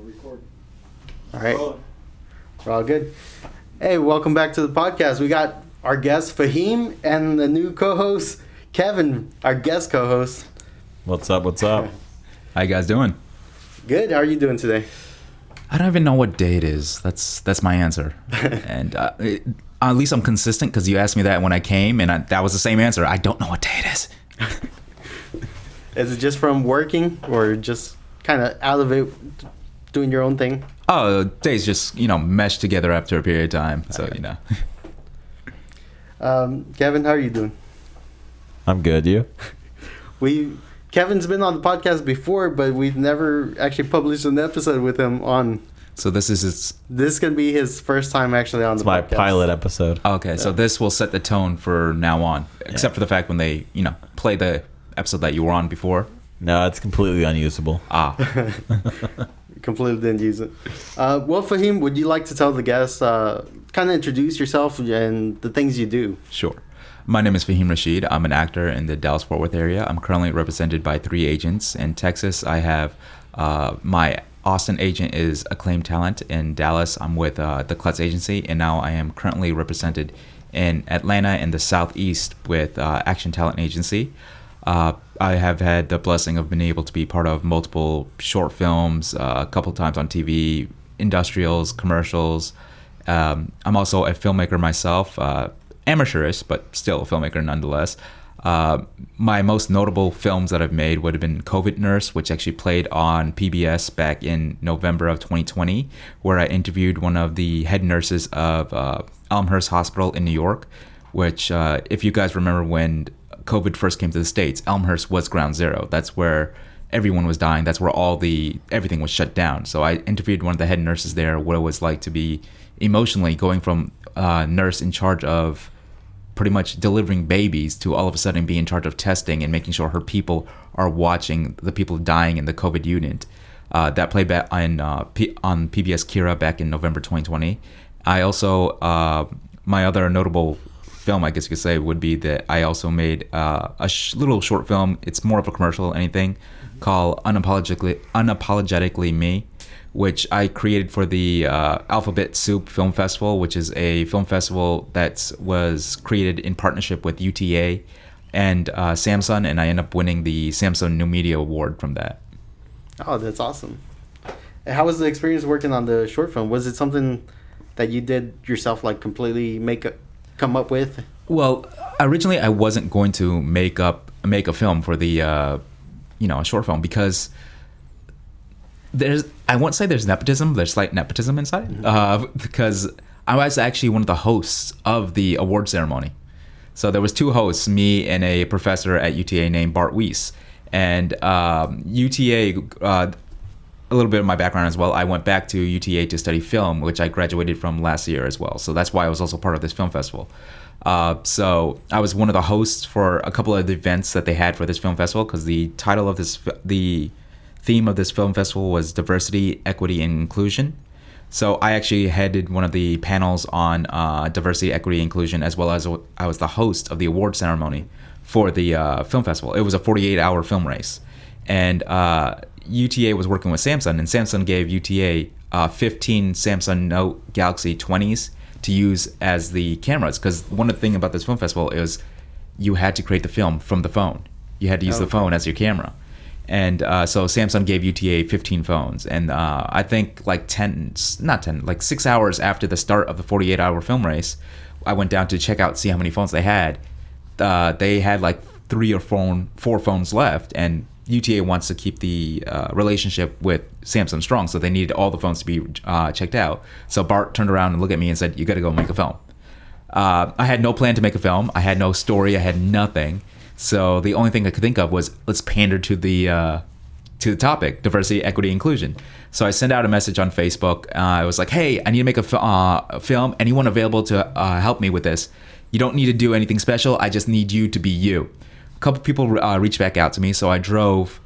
Record. All right. We're all good. Hey, welcome back to the podcast. We got our guest, Fahim, and the new co-host, Kevin, our guest co-host. What's up? How you guys doing? Good. How are you doing today? I don't even know what day it is. That's my answer. And at least I'm consistent because you asked me that when I came, and that was the same answer. I don't know what day it is. Is it just from working or just kind of out of it, doing your own thing? Oh, days just, meshed together after a period of time. So, Kevin, how are you doing? I'm good. You? Kevin's been on the podcast before, but we've never actually published an episode with him on. So this can be his first time actually on the podcast. It's my pilot episode. Okay, so this will set the tone for now on, except for the fact when they, play the episode that you were on before. No, it's completely unusable. Completely didn't use it. Well, Fahim, would you like to tell the guests, kind of introduce yourself and the things you do? Sure. My name is Fahim Rashid. I'm an actor in the Dallas-Fort Worth area. I'm currently represented by 3 agents. In Texas, I have my Austin agent is Acclaimed Talent. In Dallas, I'm with the Klutz Agency. And now I am currently represented in Atlanta in the Southeast with Action Talent Agency. I have had the blessing of being able to be part of multiple short films, a couple times on TV, industrials, commercials. I'm also a filmmaker myself, amateurish, but still a filmmaker nonetheless. My most notable films that I've made would have been COVID Nurse, which actually played on PBS back in November of 2020, where I interviewed one of the head nurses of Elmhurst Hospital in New York, which, if you guys remember when COVID first came to the States, Elmhurst was ground zero. That's where everyone was dying. That's where everything was shut down. So I interviewed one of the head nurses there, what it was like to be emotionally going from a nurse in charge of pretty much delivering babies to all of a sudden be in charge of testing and making sure her people are watching the people dying in the COVID unit. That played back on PBS Kira back in November 2020. I also, my other notable film, I guess you could say, would be that I also made a little short film. It's more of a commercial than anything, called Unapologetically Me, which I created for the Alphabet Soup Film Festival, which is a film festival that was created in partnership with UTA and Samsung, and I ended up winning the Samsung New Media Award from that. Oh, that's awesome. And how was the experience working on the short film? Was it something that you did yourself, like completely come up with? Well, originally I wasn't going to make a film for the a short film because I won't say there's nepotism. There's slight nepotism inside because I was actually one of the hosts of the award ceremony. So there was 2 hosts, me and a professor at UTA named Bart Weiss. And UTA, a little bit of my background as well, I went back to UTA to study film, which I graduated from last year as well. So that's why I was also part of this film festival. So I was one of the hosts for a couple of the events that they had for this film festival because the theme of this film festival was diversity, equity, and inclusion. So I actually headed one of the panels on diversity, equity, inclusion, as well as I was the host of the award ceremony for the film festival. It was a 48-hour film race. And UTA was working with Samsung, and Samsung gave UTA 15 Samsung Note Galaxy 20s to use as the cameras. Because one of the things about this film festival is you had to create the film from the phone. You had to use the phone as your camera. And so Samsung gave UTA 15 phones. And I think like 6 hours after the start of the 48-hour film race, I went down to check out, see how many phones they had. They had like 3 or 4 phones left. And UTA wants to keep the relationship with Samsung strong. So they needed all the phones to be checked out. So Bart turned around and looked at me and said, "You got to go make a film." I had no plan to make a film. I had no story. I had nothing. So the only thing I could think of was let's pander to the topic, diversity, equity, inclusion. So I sent out a message on Facebook. I was like, "Hey, I need to make a film. Anyone available to help me with this? You don't need to do anything special. I just need you to be you." A couple people reached back out to me, so I drove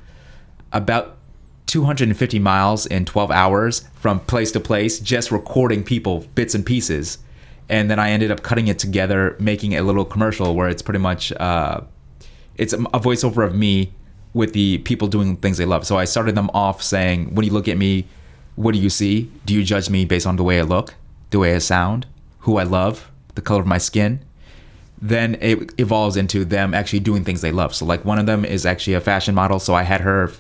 about 250 miles in 12 hours from place to place, just recording people, bits and pieces. And then I ended up cutting it together, making a little commercial where it's pretty much it's a voiceover of me with the people doing things they love. So I started them off saying, "When you look at me, what do you see? Do you judge me based on the way I look, the way I sound, who I love, the color of my skin? Then it evolves into them actually doing things they love. So like one of them is actually a fashion model. So I had her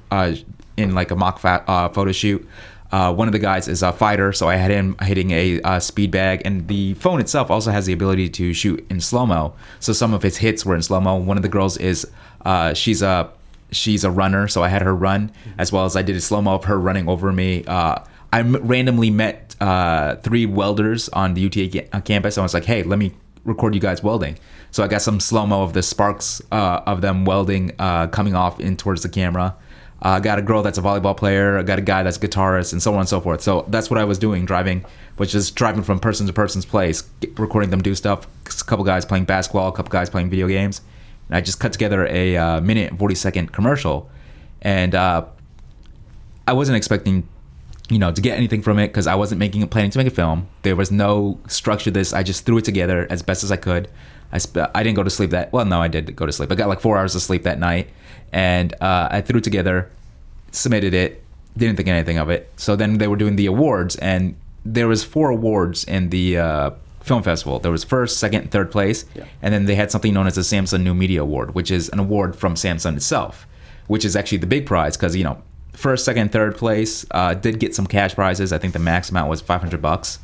in like a mock photo shoot. One of the guys is a fighter. So I had him hitting a speed bag. And the phone itself also has the ability to shoot in slow-mo. So some of his hits were in slow-mo. One of the girls is, she's a runner. So I had her run, as well as I did a slow-mo of her running over me. I randomly met 3 welders on the UTA campus. I was like, hey, let me record you guys welding. So I got some slow-mo of the sparks of them welding coming off in towards the camera. I got a girl that's a volleyball player. I got a guy that's a guitarist, and so on and so forth. So that's what I was doing, driving from person to person's place, recording them do stuff. A couple guys playing basketball, a couple guys playing video games. And I just cut together a minute and 40-second commercial. And I wasn't expecting to get anything from it, because I wasn't planning to make a film. There was no structure to this. I just threw it together as best as I could. I didn't go to sleep I did go to sleep. I got like 4 hours of sleep that night, and I threw it together, submitted it, didn't think anything of it. So then they were doing the awards, and there was 4 awards in the film festival. There was first, second, and third place, and then they had something known as the Samsung New Media Award, which is an award from Samsung itself, which is actually the big prize, because first, second, third place did get some cash prizes. I think the max amount was $500.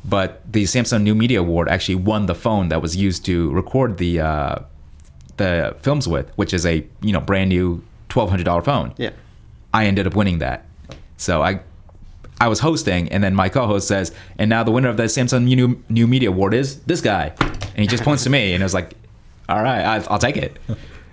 But the Samsung New Media Award actually won the phone that was used to record the films with, which is a brand new $1,200 phone. Yeah, I ended up winning that. So I was hosting, and then my co-host says, and now the winner of the Samsung New Media Award is this guy, and he just points to me, and I was like, all right, I'll take it.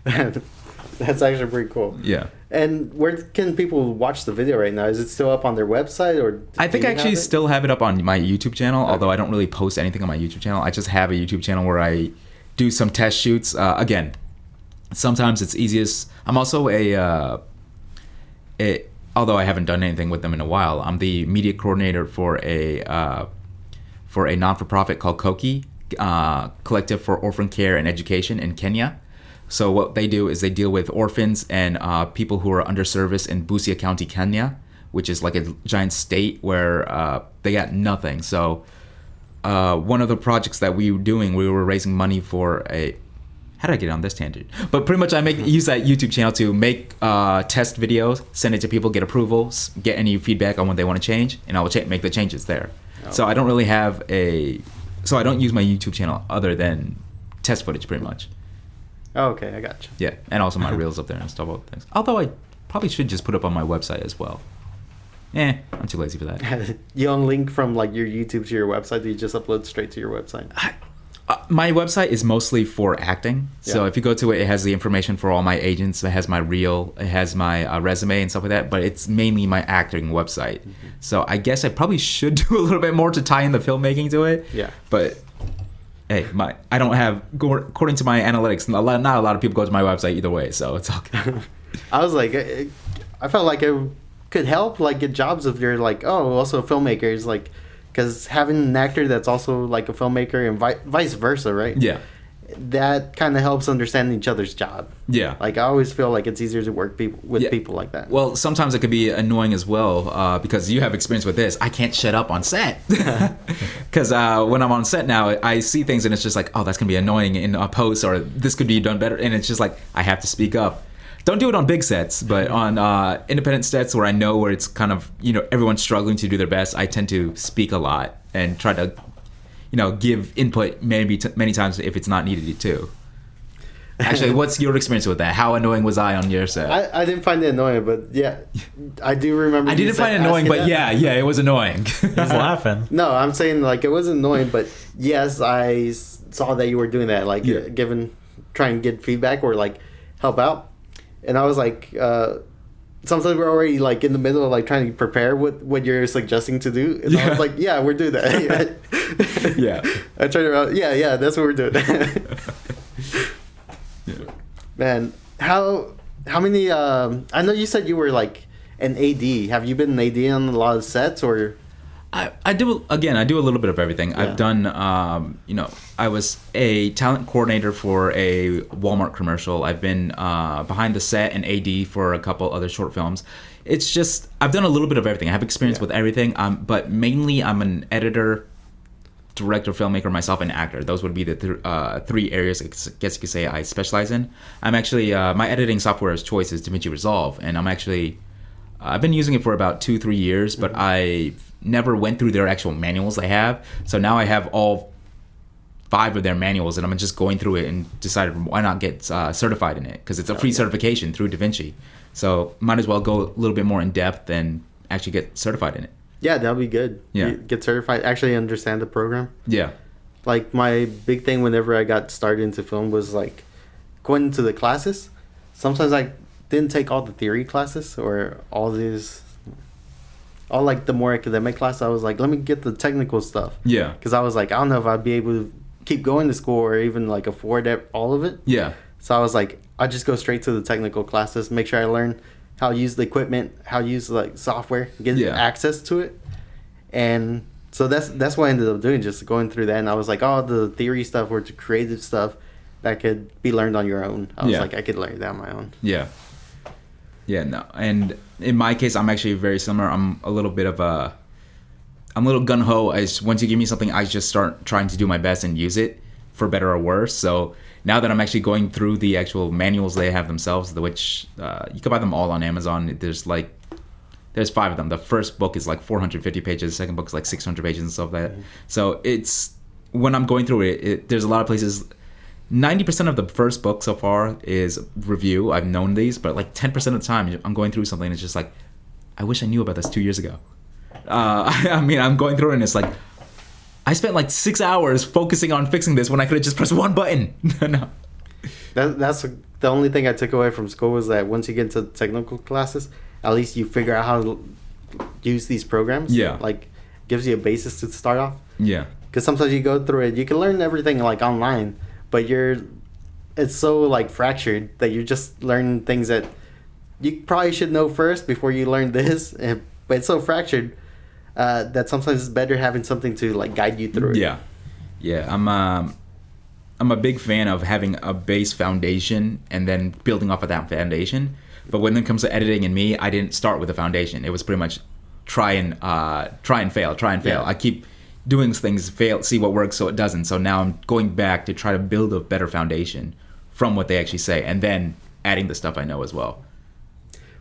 That's actually pretty cool. Yeah. And where can people watch the video right now? Is it still up on their website, or I think I actually still have it up on my YouTube channel, although I don't really post anything on my YouTube channel. I just have a YouTube channel where I do some test shoots. Again, sometimes it's easiest. I'm also although I haven't done anything with them in a while, I'm the media coordinator for a non-for-profit called Cokie, Collective for Orphan Care and Education in Kenya. So what they do is they deal with orphans and people who are underserviced in Busia County, Kenya, which is like a giant state where they got nothing. So one of the projects that we were raising money for how did I get on this tangent? But pretty much use that YouTube channel to make test videos, send it to people, get approval, get any feedback on what they want to change, and I will make the changes there. Oh. So I don't really have so I don't use my YouTube channel other than test footage pretty much. Oh, okay, I got you. Yeah, and also my reels up there and stuff like things. Although I probably should just put up on my website as well. I'm too lazy for that. You don't link from like your YouTube to your website? Do you just upload straight to your website? My website is mostly for acting. Yeah. So if you go to it, it has the information for all my agents. It has my reel. It has my resume and stuff like that. But it's mainly my acting website. Mm-hmm. So I guess I probably should do a little bit more to tie in the filmmaking to it. Yeah. But hey, I don't have, according to my analytics, not a lot of people go to my website either way. So it's all good. I was like, I felt like it could help like get jobs if you're like, oh, also a filmmaker is like, because having an actor that's also like a filmmaker and vice versa, right? Yeah. That kind of helps understand each other's job. Yeah. Like I always feel like it's easier to work with people like that. Well, sometimes it could be annoying as well because you have experience with this. I can't shut up on set. Because when I'm on set now, I see things and it's just like, oh, that's going to be annoying in a post, or this could be done better. And it's just like, I have to speak up. Don't do it on big sets, but on independent sets where I know where it's kind of, everyone's struggling to do their best, I tend to speak a lot and try to, give input many times if it's not needed to. Actually, what's your experience with that? How annoying was I on your set? I didn't find it annoying, but yeah, I do remember. I didn't find it annoying, but yeah, it was annoying. He's laughing. No, I'm saying like it was annoying, but yes, I saw that you were doing that, like trying to get feedback or like help out. And I was like, sometimes we're already like in the middle of like trying to prepare what you're suggesting to do. And I was like, yeah, we're doing that. Yeah. I tried to, yeah, that's what we're doing. Yeah. Man, how many, I know you said you were like an AD. Have you been an AD on a lot of sets or? I do a little bit of everything. Yeah. I've done, I was a talent coordinator for a Walmart commercial. I've been behind the set and AD for a couple other short films. it's just I've done a little bit of everything. I have experience with everything, but mainly I'm an editor, director, filmmaker, myself, and actor. Those would be the three areas I guess you could say I specialize in. I'm actually my editing software of choice is DaVinci Resolve, and I've been using it for about 2-3 years, but I never went through their actual manuals they have. So now I have all 5 of their manuals, and I'm just going through it and decided why not get certified in it, because it's a free certification through DaVinci. So might as well go a little bit more in depth and actually get certified in it. Yeah, that'll be good. Yeah. You get certified, actually understand the program. Yeah. Like my big thing whenever I got started into film was like going into the classes. Sometimes I didn't take all the theory classes or all like the more academic class. I was like, let me get the technical stuff. Yeah. Because I was like, I don't know if I'd be able to keep going to school or even like afford all of it. Yeah. So I was like, I'll just go straight to the technical classes, make sure I learn how to use the equipment, how to use like software, get access to it. And so that's what I ended up doing, just going through that. And I was like, oh, the theory stuff or the creative stuff that could be learned on your own. I was like, I could learn that on my own. Yeah. Yeah, no. And in my case, I'm actually very similar. I'm a little gung-ho. Once you give me something, I just start trying to do my best and use it for better or worse. So now that I'm actually going through the actual manuals they have themselves, which you can buy them all on Amazon. There's 5 of them. The first book is like 450 pages. The second book is like 600 pages and stuff like that. So it's, when I'm going through it, there's a lot of places. 90% of the first book so far is review. I've known these, but like 10% of the time I'm going through something and it's just like, I wish I knew about this 2 years ago. I mean, I'm going through it and it's like, I spent like 6 hours focusing on fixing this when I could have just pressed one button. No. That's the only thing I took away from school was that once you get into technical classes, at least you figure out how to use these programs. Yeah. Like, gives you a basis to start off. Yeah. Because sometimes you go through it, you can learn everything like online, but it's so like fractured that you're just learning things that you probably should know first before you learn this. But it's so fractured that sometimes it's better having something to like guide you through it. Yeah. Yeah. I'm a big fan of having a base foundation and then building off of that foundation. But when it comes to editing and me, I didn't start with a foundation. It was pretty much try and fail. Yeah. I keep doing things, fail, see what works so it doesn't. So now I'm going back to try to build a better foundation from what they actually say and then adding the stuff I know as well.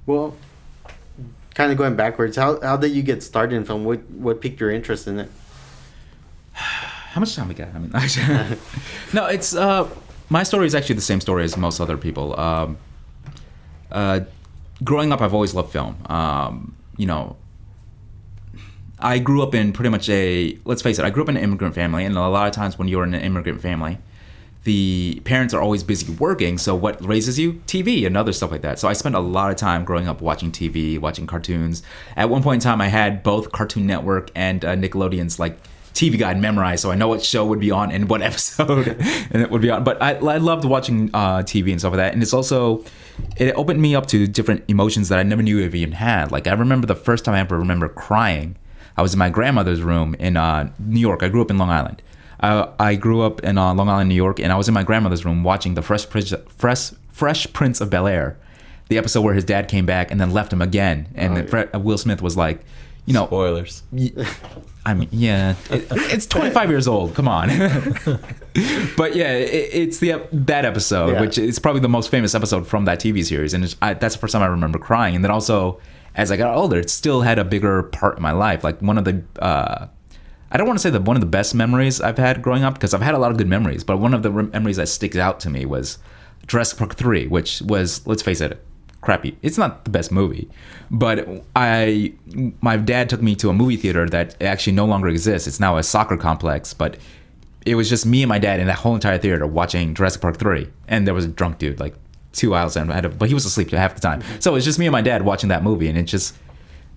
Well, kind of going backwards, how did you get started in film? What piqued your interest in it? How much time we got? I mean, no, it's my story is actually the same story as most other people. Growing up, I've always loved film. I grew up in pretty much let's face it, I grew up in an immigrant family, and a lot of times when you're in an immigrant family, the parents are always busy working, so what raises you? TV and other stuff like that. So I spent a lot of time growing up watching TV, watching cartoons. At one point in time, I had both Cartoon Network and Nickelodeon's like TV guide memorized, so I know what show would be on and what episode and it would be on. But I loved watching TV and stuff like that, and it opened me up to different emotions that I never knew I even had. Like I remember the first time I ever remember crying, I was in my grandmother's room in New York. I grew up in Long Island. I grew up in Long Island, New York, and I was in my grandmother's room watching the Fresh Prince of Bel-Air, the episode where his dad came back and then left him again, and Will Smith was like, spoilers. I mean, yeah, it's 25 years old. Come on. But yeah, it's that episode, which is probably the most famous episode from that TV series, and that's the first time I remember crying. And then also, as I got older, it still had a bigger part in my life. Like one of the, I don't want to say that one of the best memories I've had growing up, because I've had a lot of good memories, but one of the memories that sticks out to me was Jurassic Park 3, which was, let's face it, crappy. It's not the best movie, but my dad took me to a movie theater that actually no longer exists. It's now a soccer complex, but it was just me and my dad in that whole entire theater watching Jurassic Park 3, and there was a drunk dude like 2 aisles in, but he was asleep half the time. So it was just me and my dad watching that movie, and it just,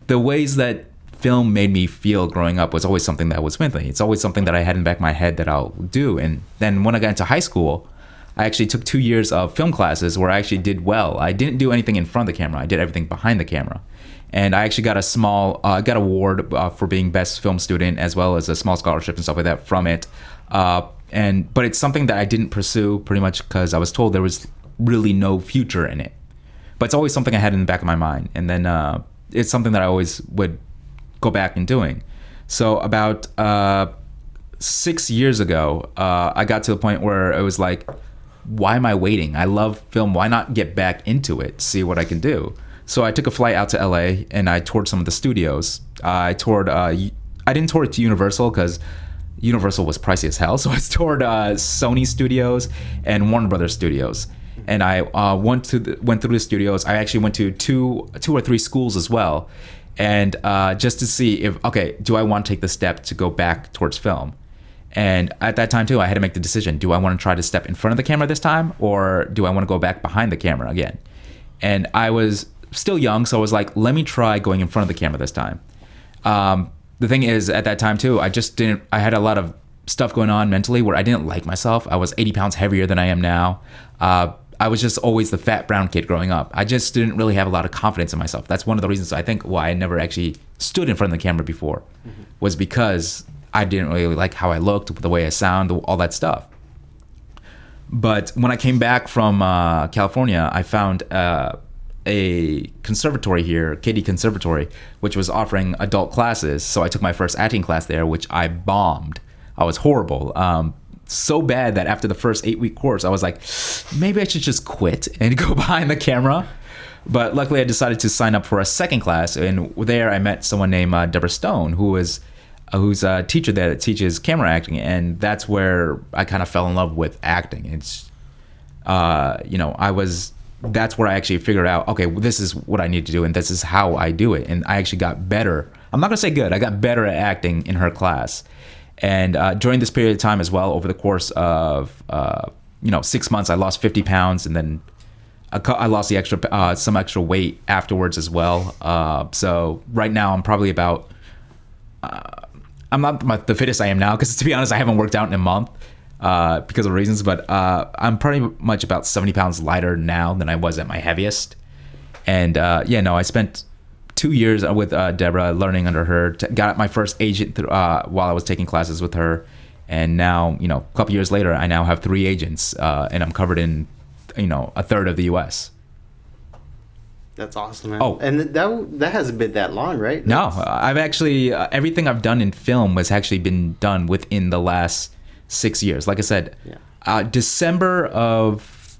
the ways that film made me feel growing up was always something that was with me. It's always something that I had in the back of my head that I'll do. And then when I got into high school, I actually took 2 years of film classes where I actually did well. I didn't do anything in front of the camera. I did everything behind the camera. And I actually got a small, got award for being best film student, as well as a small scholarship and stuff like that from it. But it's something that I didn't pursue pretty much because I was told there was really no future in it. But it's always something I had in the back of my mind. And then it's something that I always would go back and doing. So about 6 years ago, I got to the point where it was like, why am I waiting? I love film. Why not get back into it, see what I can do? So I took a flight out to LA and I toured some of the studios. I didn't tour it to Universal because Universal was pricey as hell. So I toured Sony Studios and Warner Brothers Studios. And I went through the studios. I actually went to two or three schools as well. And just to see if, okay, do I want to take the step to go back towards film? And at that time too, I had to make the decision. Do I want to try to step in front of the camera this time? Or do I want to go back behind the camera again? And I was still young, so I was like, let me try going in front of the camera this time. The thing is, at that time too, I had a lot of stuff going on mentally where I didn't like myself. I was 80 pounds heavier than I am now. I was just always the fat brown kid growing up. I just didn't really have a lot of confidence in myself. That's one of the reasons I think why I never actually stood in front of the camera before, was because I didn't really like how I looked, the way I sound, all that stuff. But when I came back from California, I found a conservatory here, Katy Conservatory, which was offering adult classes. So I took my first acting class there, which I bombed. I was horrible. So bad that after the first 8-week course, I was like, maybe I should just quit and go behind the camera. But luckily, I decided to sign up for a second class. And there I met someone named Deborah Stone, who's a teacher there that teaches camera acting. And that's where I kind of fell in love with acting. It's, that's where I actually figured out, okay, well, this is what I need to do, and this is how I do it. And I actually got better. I'm not going to say good. I got better at acting in her class. And during this period of time as well, over the course of 6 months, I lost 50 pounds, and then I lost the some extra weight afterwards as well. So right now, I'm probably about I'm not the fittest I am now, because to be honest, I haven't worked out in a month because of reasons. But I'm pretty much about 70 pounds lighter now than I was at my heaviest. And I spent 2 years with Deborah, learning under her. Got my first agent while I was taking classes with her, and now a couple years later, I now have 3 agents, and I'm covered in a third of the U.S. That's awesome, man. Oh, and that hasn't been that long, right? No, I've actually everything I've done in film has actually been done within the last 6 years. Like I said, December of,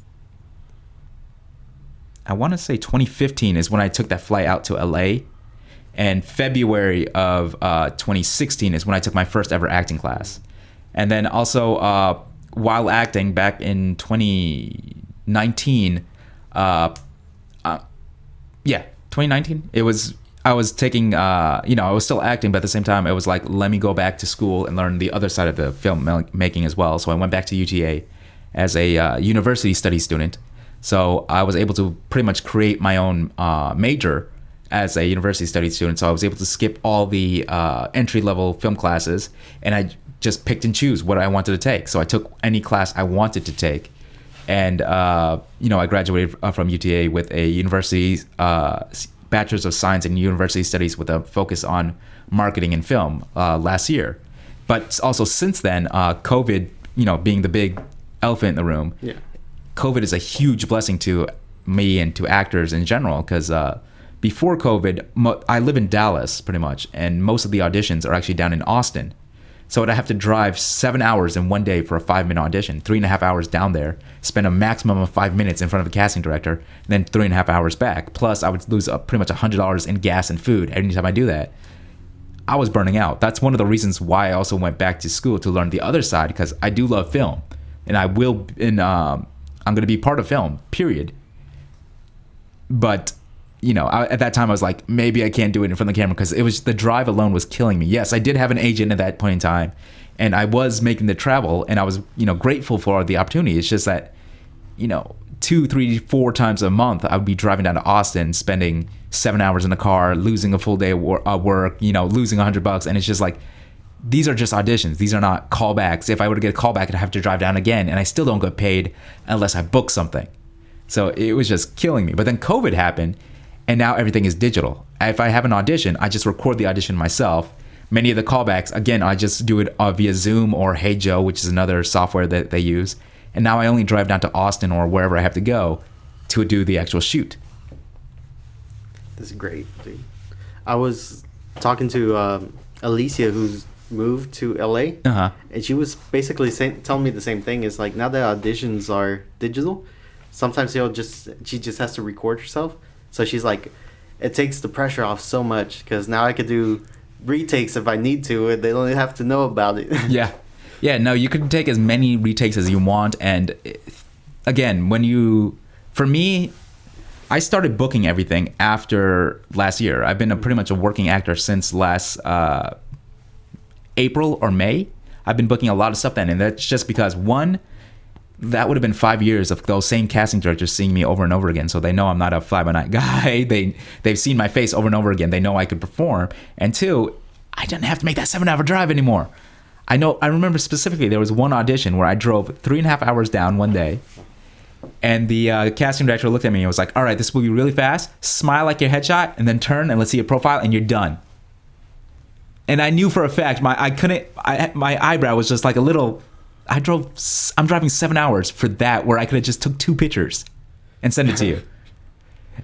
I want to say 2015 is when I took that flight out to LA, and February of 2016 is when I took my first ever acting class. And then also while acting back in 2019, 2019, I was taking, I was still acting, but at the same time, it was like, let me go back to school and learn the other side of the filmmaking as well. So I went back to UTA as a university studies student. So I was able to pretty much create my own major as a university studies student. So I was able to skip all the entry-level film classes, and I just picked and choose what I wanted to take. So I took any class I wanted to take. And, I graduated from UTA with a university Bachelor's of Science in University Studies with a focus on marketing and film last year. But also since then, COVID, being the big elephant in the room, COVID is a huge blessing to me and to actors in general, because before COVID, I live in Dallas pretty much, and most of the auditions are actually down in Austin. So I'd have to drive 7 hours in one day for a 5-minute audition, 3.5 hours down there, spend a maximum of 5 minutes in front of the casting director, and then 3.5 hours back. Plus, I would lose pretty much $100 in gas and food anytime I do that. I was burning out. That's one of the reasons why I also went back to school, to learn the other side, because I do love film, and I'm going to be part of film, period. But at that time I was like, maybe I can't do it in front of the camera, because it was, the drive alone was killing me. Yes, I did have an agent at that point in time, and I was making the travel, and I was, grateful for the opportunity. It's just that, 2, 3, 4 times a month, I would be driving down to Austin, spending 7 hours in the car, losing a full day of work, losing $100. And it's just like, these are just auditions. These are not callbacks. If I were to get a callback, I'd have to drive down again, and I still don't get paid unless I book something. So it was just killing me. But then COVID happened, and now everything is digital. If I have an audition, I just record the audition myself. Many of the callbacks, again, I just do it via Zoom or Hey Joe, which is another software that they use. And now I only drive down to Austin or wherever I have to go to do the actual shoot. That's great, dude. I was talking to Alicia, who's moved to LA, and she was basically telling me the same thing. It's like now that auditions are digital, sometimes she just has to record herself. So she's like, it takes the pressure off so much because now I could do retakes if I need to, and they don't have to know about it. Yeah. No, you can take as many retakes as you want, and again, for me, I started booking everything after last year. I've been pretty much a working actor since last April or May. I've been booking a lot of stuff then, and that's just because one, that would have been 5 years of those same casting directors seeing me over and over again, so they know I'm not a fly-by-night guy. They've seen my face over and over again. They know I could perform. And two, I didn't have to make that 7-hour drive anymore. I remember specifically there was one audition where I drove 3.5 hours down one day, and the casting director looked at me and was like, all right, this will be really fast. Smile like your headshot, and then turn and let's see your profile, and you're done. And I knew for a fact my eyebrow was just like a little. I'm driving 7 hours for that, where I could have just took 2 pictures and send it to you.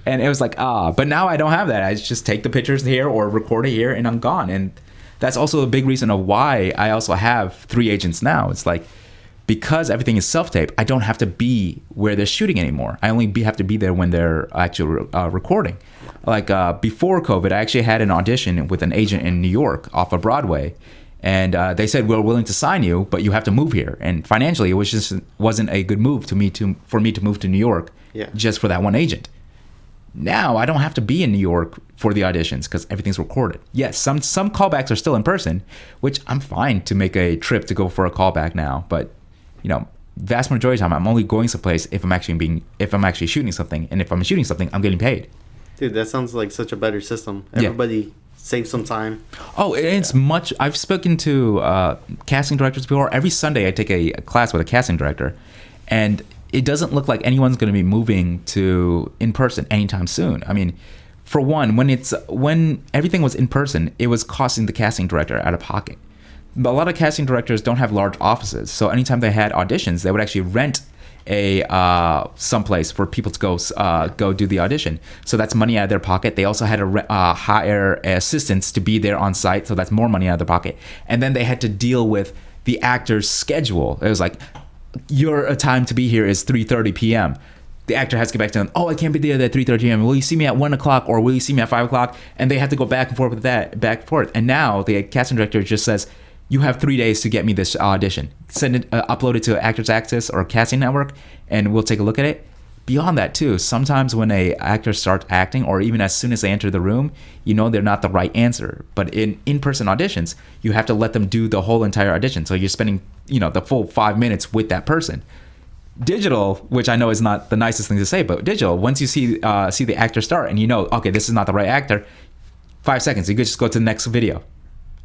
And it was like, but now I don't have that. I just take the pictures here or record it here and I'm gone. And that's also a big reason of why I also have 3 agents now. It's like, because everything is self-tape, I don't have to be where they're shooting anymore. I only have to be there when they're actually recording. Like before COVID, I actually had an audition with an agent in New York off of Broadway. And they said, we're willing to sign you, but you have to move here. And financially, it wasn't a good move for me to move to New York just for that one agent. Now, I don't have to be in New York for the auditions because everything's recorded. Yes, some callbacks are still in person, which I'm fine to make a trip to go for a callback now. But, vast majority of the time, I'm only going someplace if I'm actually shooting something. And if I'm shooting something, I'm getting paid. Dude, that sounds like such a better system. Everybody save some time. Oh, it's much. I've spoken to casting directors before. Every Sunday I take a class with a casting director, and it doesn't look like anyone's going to be moving to in person anytime soon. I mean, for one, when everything was in person, it was costing the casting director out of pocket. But a lot of casting directors don't have large offices, so anytime they had auditions, they would actually rent someplace for people to go do the audition. So that's money out of their pocket. They also had to hire assistants to be there on site, so that's more money out of their pocket. And then they had to deal with the actor's schedule. It was like, your time to be here is 3:30 p.m. The actor has to get back to them. Oh, I can't be there at 3:30 p.m. Will you see me at 1 o'clock or will you see me at 5 o'clock? And they have to go back and forth with that, back and forth. And now the casting director just says, you have 3 days to get me this audition. Send it, upload it to Actors Access or Casting Network, and we'll take a look at it. Beyond that, too, sometimes when a actor starts acting, or even as soon as they enter the room, they're not the right answer. But in-person auditions, you have to let them do the whole entire audition. So you're spending, the full 5 minutes with that person. Digital, which I know is not the nicest thing to say, but digital, once you see the actor start and okay, this is not the right actor, 5 seconds, you could just go to the next video.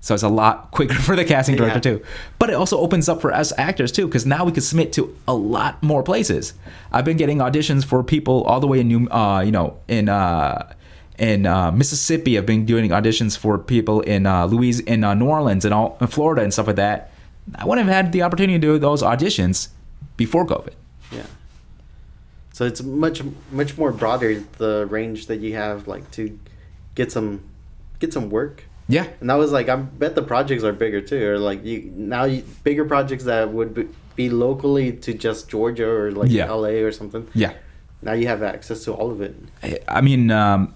So it's a lot quicker for the casting director too. But it also opens up for us actors too, because now we can submit to a lot more places. I've been getting auditions for people all the way in Mississippi. I've been doing auditions for people in New Orleans and in Florida and stuff like that. I wouldn't have had the opportunity to do those auditions before COVID. Yeah. So it's much more broader, the range that you have, like, to get some work. Yeah. And that was like, I bet the projects are bigger too, or like bigger projects that would be locally to just Georgia or like LA or something. Yeah. Now you have access to all of it. I mean, of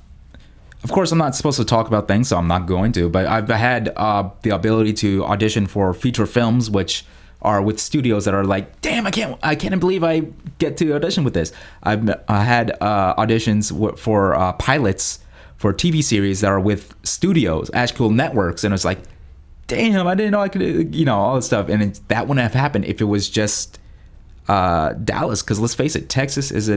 course, I'm not supposed to talk about things, so I'm not going to. But I've had the ability to audition for feature films, which are with studios that are like, damn, I can't believe I get to audition with this. I had auditions for pilots for TV series that are with studios, actual networks, and it's like, damn, I didn't know I could, all this stuff. And that wouldn't have happened if it was just Dallas, because let's face it, Texas is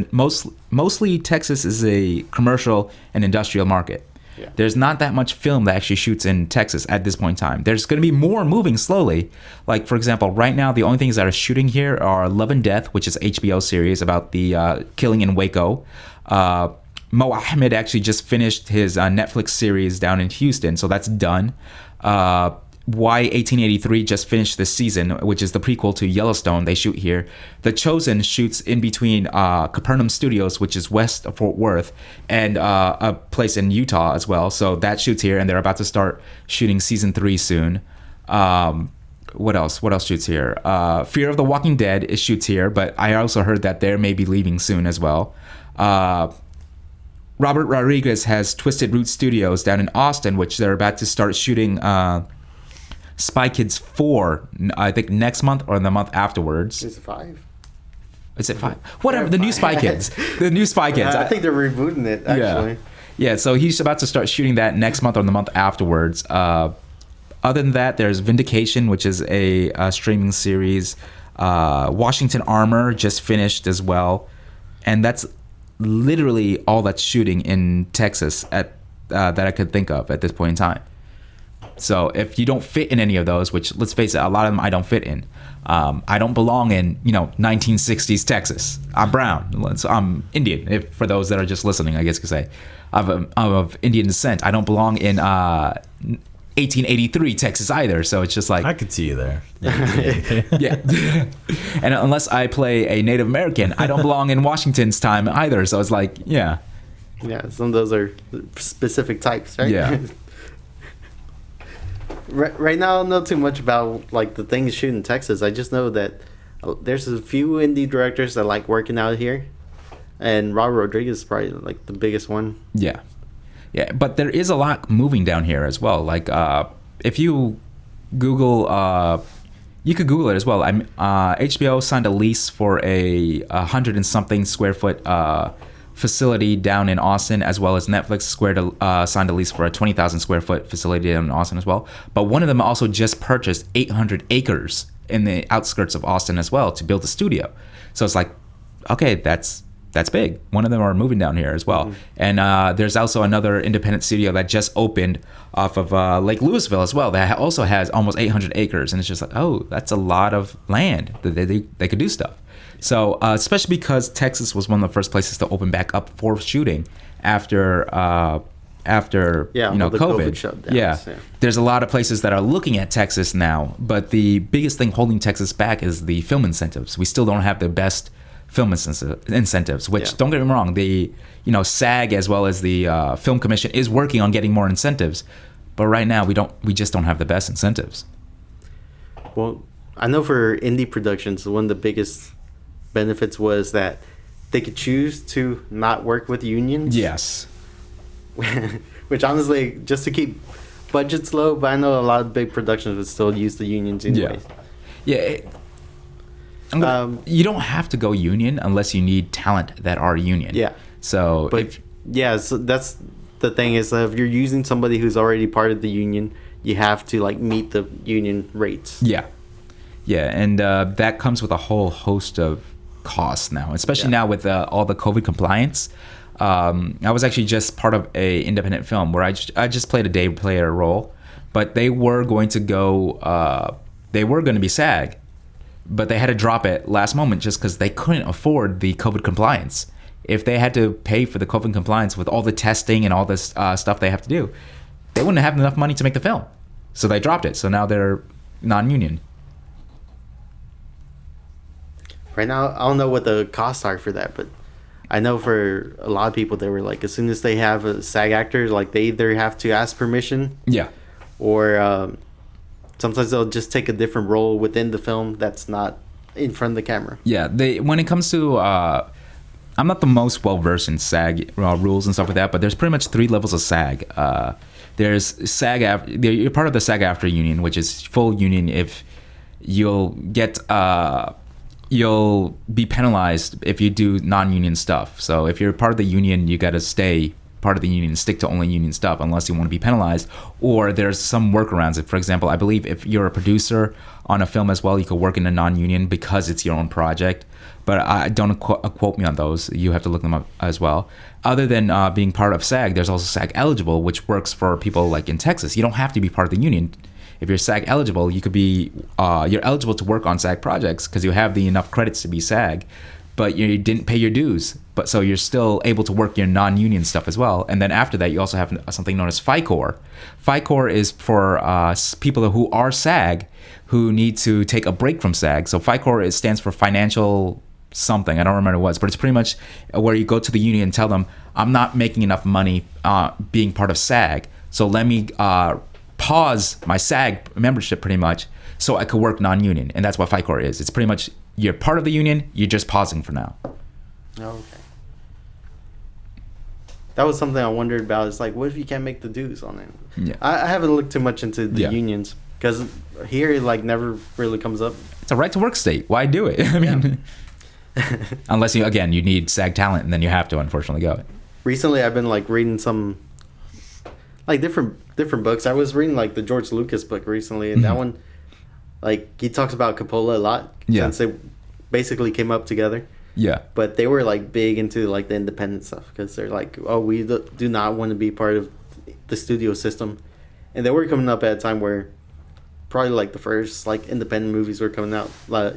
mostly Texas is a commercial and industrial market. Yeah. There's not that much film that actually shoots in Texas at this point in time. There's going to be more moving slowly. Like, for example, right now, the only things that are shooting here are Love and Death, which is an HBO series about the killing in Waco. Mo Ahmed actually just finished his Netflix series down in Houston, so that's done. why 1883 just finished this season, which is the prequel to Yellowstone. They shoot here. The Chosen shoots in between Capernaum Studios, which is west of Fort Worth, and a place in Utah as well. So that shoots here, and they're about to start shooting season 3 soon. What else? What else shoots here? Fear of the Walking Dead is shoots here, but I also heard that they may be leaving soon as well. Robert Rodriguez has Twisted Root Studios down in Austin, which they're about to start shooting Spy Kids 4, I think next month or the month afterwards. Is it 5? Is it 5? Whatever, the new Spy Kids. The new Spy Kids. I think they're rebooting it, actually. Yeah, so he's about to start shooting that next month or the month afterwards. Other than that, there's Vindication, which is a streaming series. Washington Armor just finished as well. And that's literally all that's shooting in Texas at that I could think of at this point in time. So if you don't fit in any of those, which let's face it, a lot of them I don't fit in. I don't belong in 1960s Texas. I'm brown. I'm Indian. If for those that are just listening, I guess you could say I'm of Indian descent. I don't belong in 1883 Texas either. So it's just like I could see you there. yeah. And unless I play a Native American, I don't belong in Washington's time either. So it's like, yeah. Yeah, some of those are specific types, right? Yeah. Right now, I don't know too much about like the things shooting in Texas. I just know that there's a few indie directors that like working out here, and Robert Rodriguez is probably like the biggest one. Yeah, but there is a lot moving down here as well. Like if you Google, you could Google it as well. HBO signed a lease for a 100 and something square foot facility down in Austin, as well as Netflix signed a lease for a 20,000 square foot facility down in Austin as well. But one of them also just purchased 800 acres in the outskirts of Austin as well to build a studio. So it's like, okay, that's big. One of them are moving down here as well. Mm-hmm. And there's also another independent studio that just opened off of Lake Louisville as well that also has almost 800 acres. And it's just like, oh, that's a lot of land that they could do stuff. So especially because Texas was one of the first places to open back up for shooting after the COVID shutdowns. Yeah, there's a lot of places that are looking at Texas now, but the biggest thing holding Texas back is the film incentives. We still don't have the best film incentives, which don't get me wrong, the SAG as well as the Film Commission is working on getting more incentives, but right now we just don't have the best incentives. Well, I know for indie productions, one of the biggest benefits was that they could choose to not work with unions. Yes. Which honestly, just to keep budgets low, but I know a lot of big productions would still use the unions anyways. Yeah. You don't have to go union unless you need talent that are union. Yeah. So, so that's the thing is that if you're using somebody who's already part of the union, you have to like meet the union rates. Yeah, and that comes with a whole host of costs now, especially now with all the COVID compliance. I was actually just part of a independent film where I just played a day player role, but they were going to go. They were going to be SAG, but they had to drop it last moment just because they couldn't afford the COVID compliance. If they had to pay for the COVID compliance with all the testing and all this stuff they have to do, they wouldn't have enough money to make the film. So they dropped it. So now they're non-union. Right now, I don't know what the costs are for that, but I know for a lot of people, they were like, as soon as they have a SAG actor, like they either have to ask permission, or sometimes they'll just take a different role within the film that's not in front of the camera. Yeah, when it comes to, I'm not the most well versed in SAG rules and stuff like that, but there's pretty much 3 levels of SAG. There's SAG after, you're part of the SAG after union, which is full union. If you'll be penalized if you do non-union stuff. So if you're part of the union, you got to stay part of the union and stick to only union stuff unless you want to be penalized. Or there's some workarounds. For example, I believe if you're a producer on a film as well, you could work in a non-union because it's your own project. But I don't quote me on those. You have to look them up as well. Other than being part of SAG, there's also SAG eligible, which works for people like in Texas. You don't have to be part of the union. If you're SAG eligible, you could be you're eligible to work on SAG projects because you have the enough credits to be SAG. but you didn't pay your dues. But so you're still able to work your non-union stuff as well. And then after that, you also have something known as FICOR. FICOR is for people who are SAG who need to take a break from SAG. So FICOR stands for financial something. I don't remember what it was, but it's pretty much where you go to the union and tell them, I'm not making enough money being part of SAG. So let me pause my SAG membership pretty much so I could work non-union. And that's what FICOR is. It's pretty much you're part of the union, you're just pausing for now. Okay. That was something I wondered about. It's like, what if you can't make the dues on it? Yeah. I haven't looked too much into the unions because here it like never really comes up. It's a right to work state. Why do it? I mean, unless you need SAG talent, and then you have to unfortunately go. Recently, I've been like reading some like different books. I was reading like the George Lucas book recently, and that one, like he talks about Coppola a lot since they basically came up together. Yeah. But they were like big into like the independent stuff because they're like, oh, we do not want to be part of the studio system, and they were coming up at a time where probably like the first like independent movies were coming out.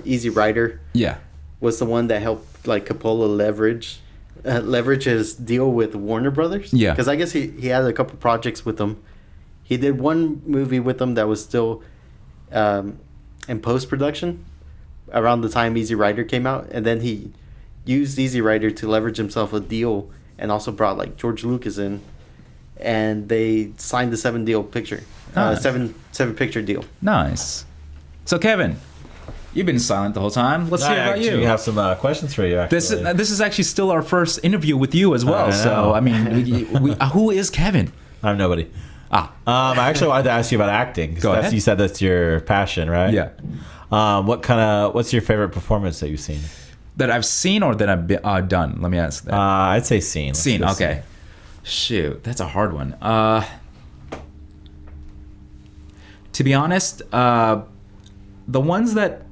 Easy Rider. Yeah. Was the one that helped like Coppola leverage his deal with Warner Brothers. Yeah. Because I guess he had a couple projects with them. He did one movie with them that was still in post-production around the time Easy Rider came out, and then he used Easy Rider to leverage himself a deal and also brought like George Lucas in, and they signed the seven picture deal. Nice. So Kevin, you've been silent the whole time. Let's hear about you. We have some questions for you. Actually, this is actually still our first interview with you as well. So I mean, who is Kevin? I'm nobody. I actually wanted to ask you about acting. Go ahead. You said that's your passion, right? Yeah. What's your favorite performance that you've seen? That I've seen or that I've done? Let me ask that. I'd say seen. Seen. Okay. Shoot, that's a hard one. To be honest, the ones that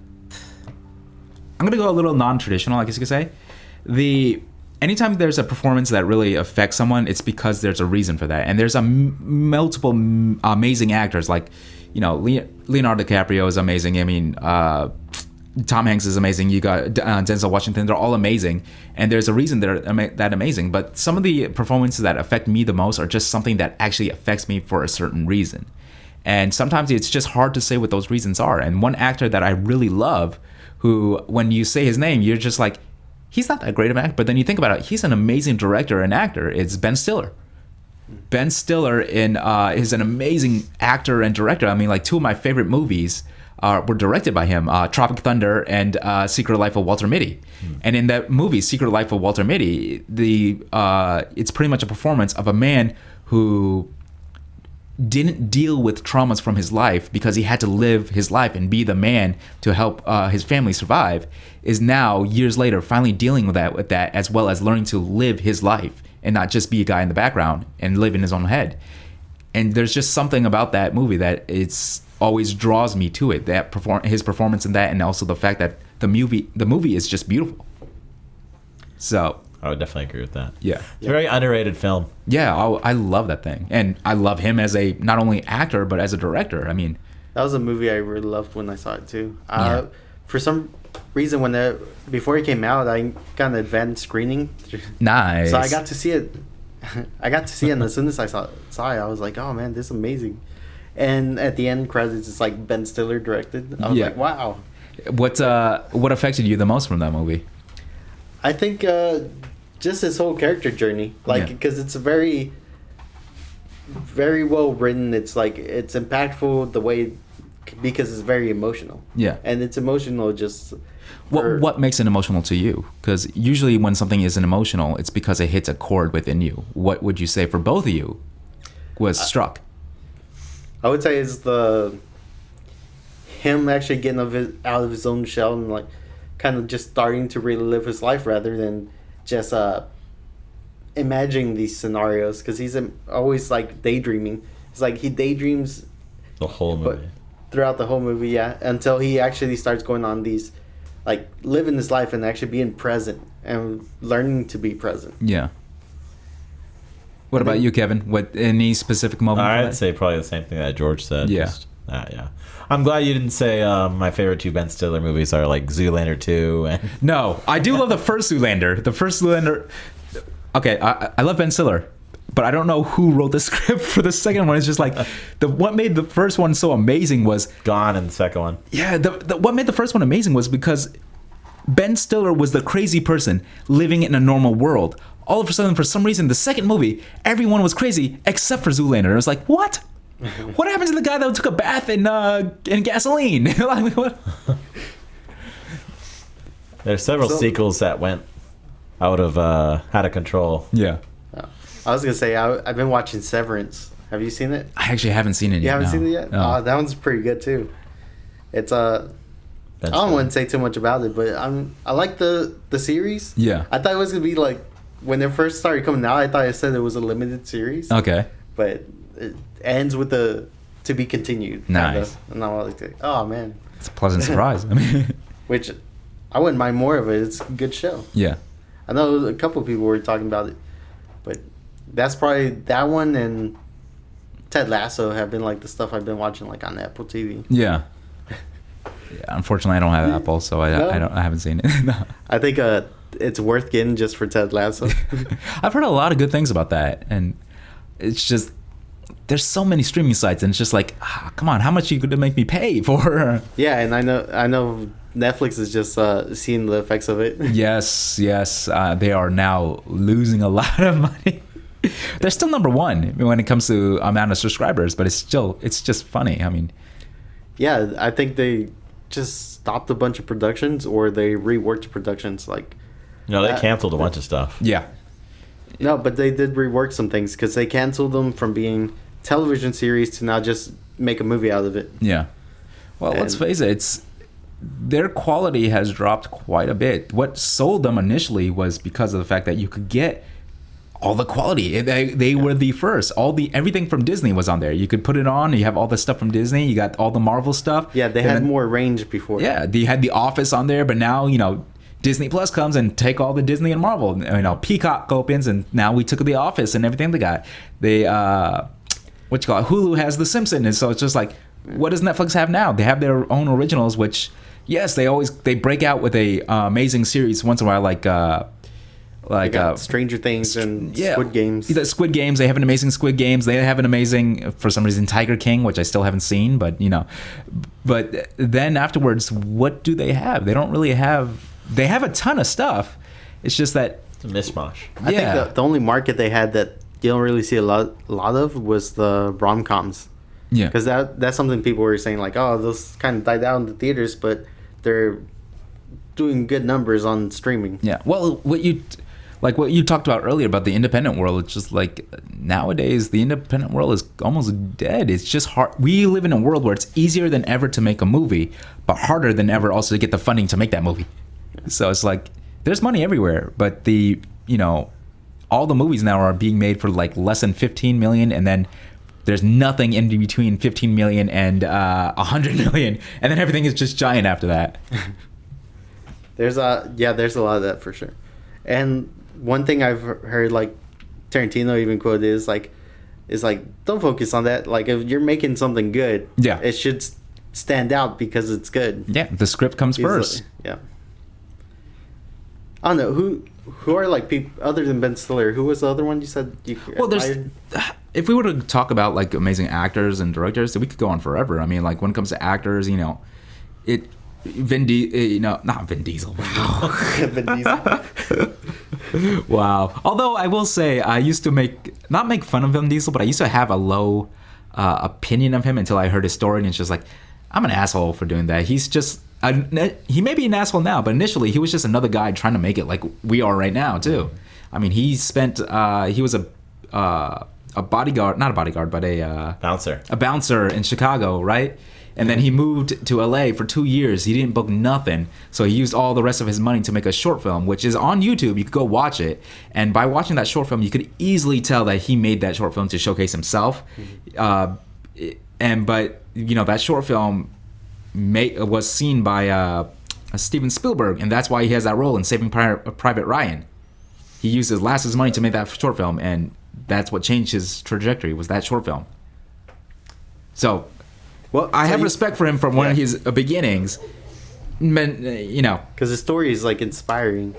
I'm gonna go a little non-traditional, I guess you could say. Anytime there's a performance that really affects someone, it's because there's a reason for that, and there's multiple amazing actors like, Leonardo DiCaprio is amazing. I mean, Tom Hanks is amazing. You got Denzel Washington. They're all amazing, and there's a reason they're that amazing. But some of the performances that affect me the most are just something that actually affects me for a certain reason, and sometimes it's just hard to say what those reasons are. And one actor that I really love, who when you say his name, you're just like, he's not that great of an actor, but then you think about it, he's an amazing director and actor. It's Ben Stiller. Ben Stiller is an amazing actor and director. I mean, like two of my favorite movies were directed by him, Tropic Thunder and Secret Life of Walter Mitty. And in that movie, Secret Life of Walter Mitty, it's pretty much a performance of a man who didn't deal with traumas from his life because he had to live his life and be the man to help his family survive, is now, years later, finally dealing with that as well as learning to live his life and not just be a guy in the background and live in his own head. And there's just something about that movie that it's always draws me to it, his performance in that, and also the fact that the movie is just beautiful. So I would definitely agree with that. Yeah. It's a very underrated film. Yeah, I love that thing. And I love him as a not only actor but as a director. I mean, that was a movie I really loved when I saw it too. Yeah. For some reason before it came out, I got an advanced screening. Nice. So I got to see it. And as soon as I saw it, I was like, "Oh man, this is amazing!" And at the end credits, it's like Ben Stiller directed. I was like, "Wow!" What affected you the most from that movie? I think just his whole character journey, because it's very, very well written. It's like it's impactful the way because it's very emotional. Yeah, and it's emotional just. What makes it emotional to you? Because usually when something isn't emotional, it's because it hits a chord within you. What would you say for both of you was struck? I would say it's him actually getting out of his own shell and like kind of just starting to really live his life rather than just imagining these scenarios, because he's always like daydreaming. It's like he daydreams the whole movie. Throughout the whole movie, yeah, until he actually starts going on these, like living his life and actually being present and learning to be present. Yeah. What about you, Kevin? Any specific moment? I'd say probably the same thing that George said. Yeah. Just Yeah. I'm glad you didn't say my favorite two Ben Stiller movies are like Zoolander 2 and No, I do love the first Zoolander. The first Zoolander. Okay, I love Ben Stiller, but I don't know who wrote the script for the second one. It's just like what made the first one so amazing was Gone in the second one. Yeah, what made the first one amazing was because Ben Stiller was the crazy person living in a normal world. All of a sudden, for some reason, the second movie, everyone was crazy except for Zoolander. It was like, what? What happened to the guy that took a bath in gasoline? Like, what? There's several sequels that went out of out of control. Yeah. I was gonna say I've been watching Severance. Have you seen it? I actually haven't seen it yet. You haven't no. seen it yet? No. Oh, that one's pretty good too. It's I don't want to say too much about it, but I like the series. Yeah. I thought it was gonna be like when it first started coming out. I thought it said it was a limited series. Okay. But it ends with the to be continued. Nice. And I was like, oh man. It's a pleasant surprise. I mean, Which I wouldn't mind more of it. It's a good show. yeah. I know a couple of people were talking about it, but that's probably that one and Ted Lasso have been like the stuff I've been watching like on Apple TV. Yeah. Unfortunately, I don't have Apple, so I haven't seen it. No. I think it's worth getting just for Ted Lasso. I've heard a lot of good things about that, and it's just there's so many streaming sites, and it's just like, come on, how much are you going to make me pay for? Yeah, and I know Netflix is just seeing the effects of it. Yes, they are now losing a lot of money. They're still number one when it comes to amount of subscribers, but it's just funny. I mean, yeah, I think they just stopped a bunch of productions or they reworked productions. Like, No, they canceled a bunch of stuff. yeah, no, but they did rework some things because they canceled them from being television series to now just make a movie out of it. yeah. Well, let's face it, their quality has dropped quite a bit. What sold them initially was because of the fact that you could get all the quality. They were the first. Everything from Disney was on there. You could put it on. You have all the stuff from Disney. You got all the Marvel stuff. Yeah, they had more range before. Yeah, they had The Office on there, but now Disney Plus comes and take all the Disney and Marvel. Peacock opens, and now we took The Office and everything they got. Hulu has The Simpsons, and so it's just like, what does Netflix have now? They have their own originals, which yes, they break out with a amazing series once in a while, like Stranger Things and yeah, Squid Games. The Squid Games, they have an amazing Squid Games. They have an amazing, for some reason, Tiger King, which I still haven't seen, but But then afterwards, what do they have? They don't really have. They have a ton of stuff. It's just that It's a mishmash. I think the only market they had that you don't really see a lot of was the rom-coms. Yeah, Because that's something people were saying like, oh, those kind of died down in the theaters, but they're doing good numbers on streaming. yeah. Well, what you talked about earlier about the independent world, it's just like nowadays the independent world is almost dead. It's just hard. We live in a world where it's easier than ever to make a movie, but harder than ever also to get the funding to make that movie. So it's like there's money everywhere, but all the movies now are being made for like less than 15 million, and then there's nothing in between 15 million and 100 million, and then everything is just giant after that. There's a lot of that for sure. And one thing I've heard, like Tarantino even quoted is like don't focus on that. Like if you're making something good, Yeah. it should stand out because it's good. Yeah, the script comes first. Yeah. I don't know who are like people other than Ben Stiller. Who was the other one you said you admired? If we were to talk about like amazing actors and directors, we could go on forever. I mean, like when it comes to actors, not Vin Diesel. Vin Diesel. Wow. Although I will say, I used to not make fun of Vin Diesel, but I used to have a low opinion of him until I heard his story, and it's just like, I'm an asshole for doing that. He's just he may be an asshole now, but initially he was just another guy trying to make it like we are right now too. I mean, he was a bodyguard, not a bodyguard, but a bouncer in Chicago, right? And then he moved to LA for 2 years. He didn't book nothing, so he used all the rest of his money to make a short film, which is on YouTube. You could go watch it, and by watching that short film, you could easily tell that he made that short film to showcase himself. But that short film was seen by Steven Spielberg, and that's why he has that role in Saving Private Ryan. He used his last money to make that short film, and that's what changed his trajectory, was that short film. So Well, I so have you- respect for him from one of his beginnings. You know, because his story is like inspiring.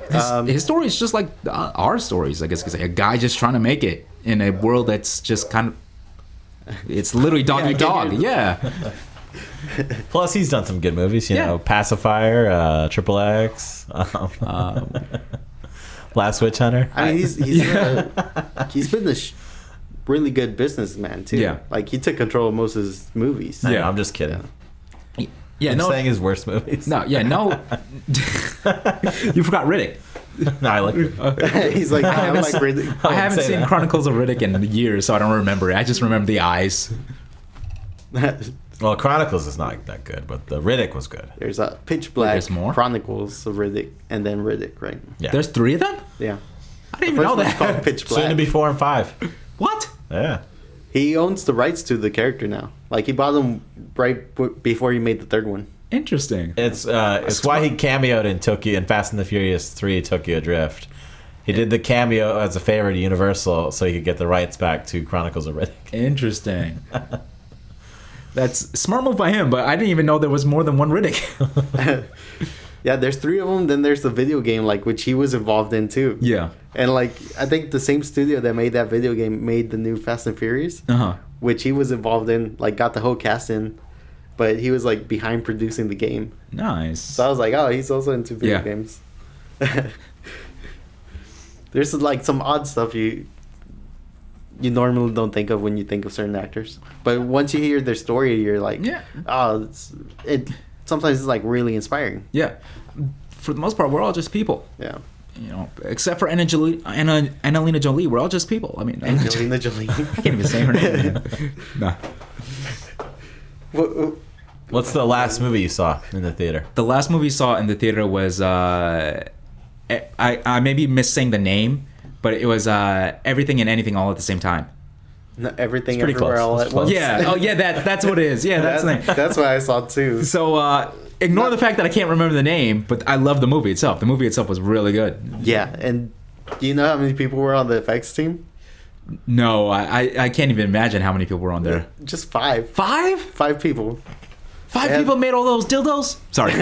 his story is just like our stories. I guess you could say a guy just trying to make it in a world that's just kind of. It's literally dog eat dog. Yeah. Plus, he's done some good movies. You know, Pacifier, Triple X, Last Witch Hunter. I mean, he's been a really good businessman too. Yeah. Like he took control of most of his movies. Yeah, I'm just kidding. Yeah, I'm no. saying his worst movies. No, yeah, no. You forgot Riddick. No, I like it. He's like, I like really. I haven't say seen that. Chronicles of Riddick in years, so I don't remember it. I just remember the eyes. Well, Chronicles is not that good, but the Riddick was good. There's a Pitch Black, There's more? Chronicles of Riddick, and then Riddick, right? Yeah. There's 3 of them? Yeah. I didn't even know First one's called that. Pitch Black. Soon to be 4 and 5. What? Yeah. He owns the rights to the character now. Like he bought them before he made the third one. Interesting. It's why he cameoed in Tokyo in Fast and the Furious 3 Tokyo Drift. He did the cameo as a favor to Universal so he could get the rights back to Chronicles of Riddick. Interesting. That's a smart move by him, but I didn't even know there was more than one Riddick. Yeah, there's 3 of them. Then there's the video game, like which he was involved in too. Yeah. And like I think the same studio that made that video game made the new Fast and Furious, Uh-huh. which he was involved in. Like got the whole cast in, but he was like behind producing the game. Nice. So I was like, oh, he's also into video Yeah. games. There's like some odd stuff you normally don't think of when you think of certain actors, but once you hear their story, you're like, Yeah. oh, it. Sometimes it's like really inspiring. Yeah. For the most part, we're all just people. Yeah. You know, except for Angelina Jolie, we're all just people. I mean, Angelina Jolie. I can't even say her name. No. What's the last movie you saw in the theater? The last movie I saw in the theater was I maybe missed saying the name, but it was Everything and Anything All at the Same Time. No, everything It's pretty everywhere close. all It's at close. once. Yeah. Oh, yeah. That's what it is. Yeah, that's the name. That's what I saw too. So ignore the fact that I can't remember the name, but I love the movie itself. The movie itself was really good. Yeah, and do you know how many people were on the effects team? No, I can't even imagine how many people were on there. Just 5. 5? 5 people. 5 And- people made all those dildos? Sorry.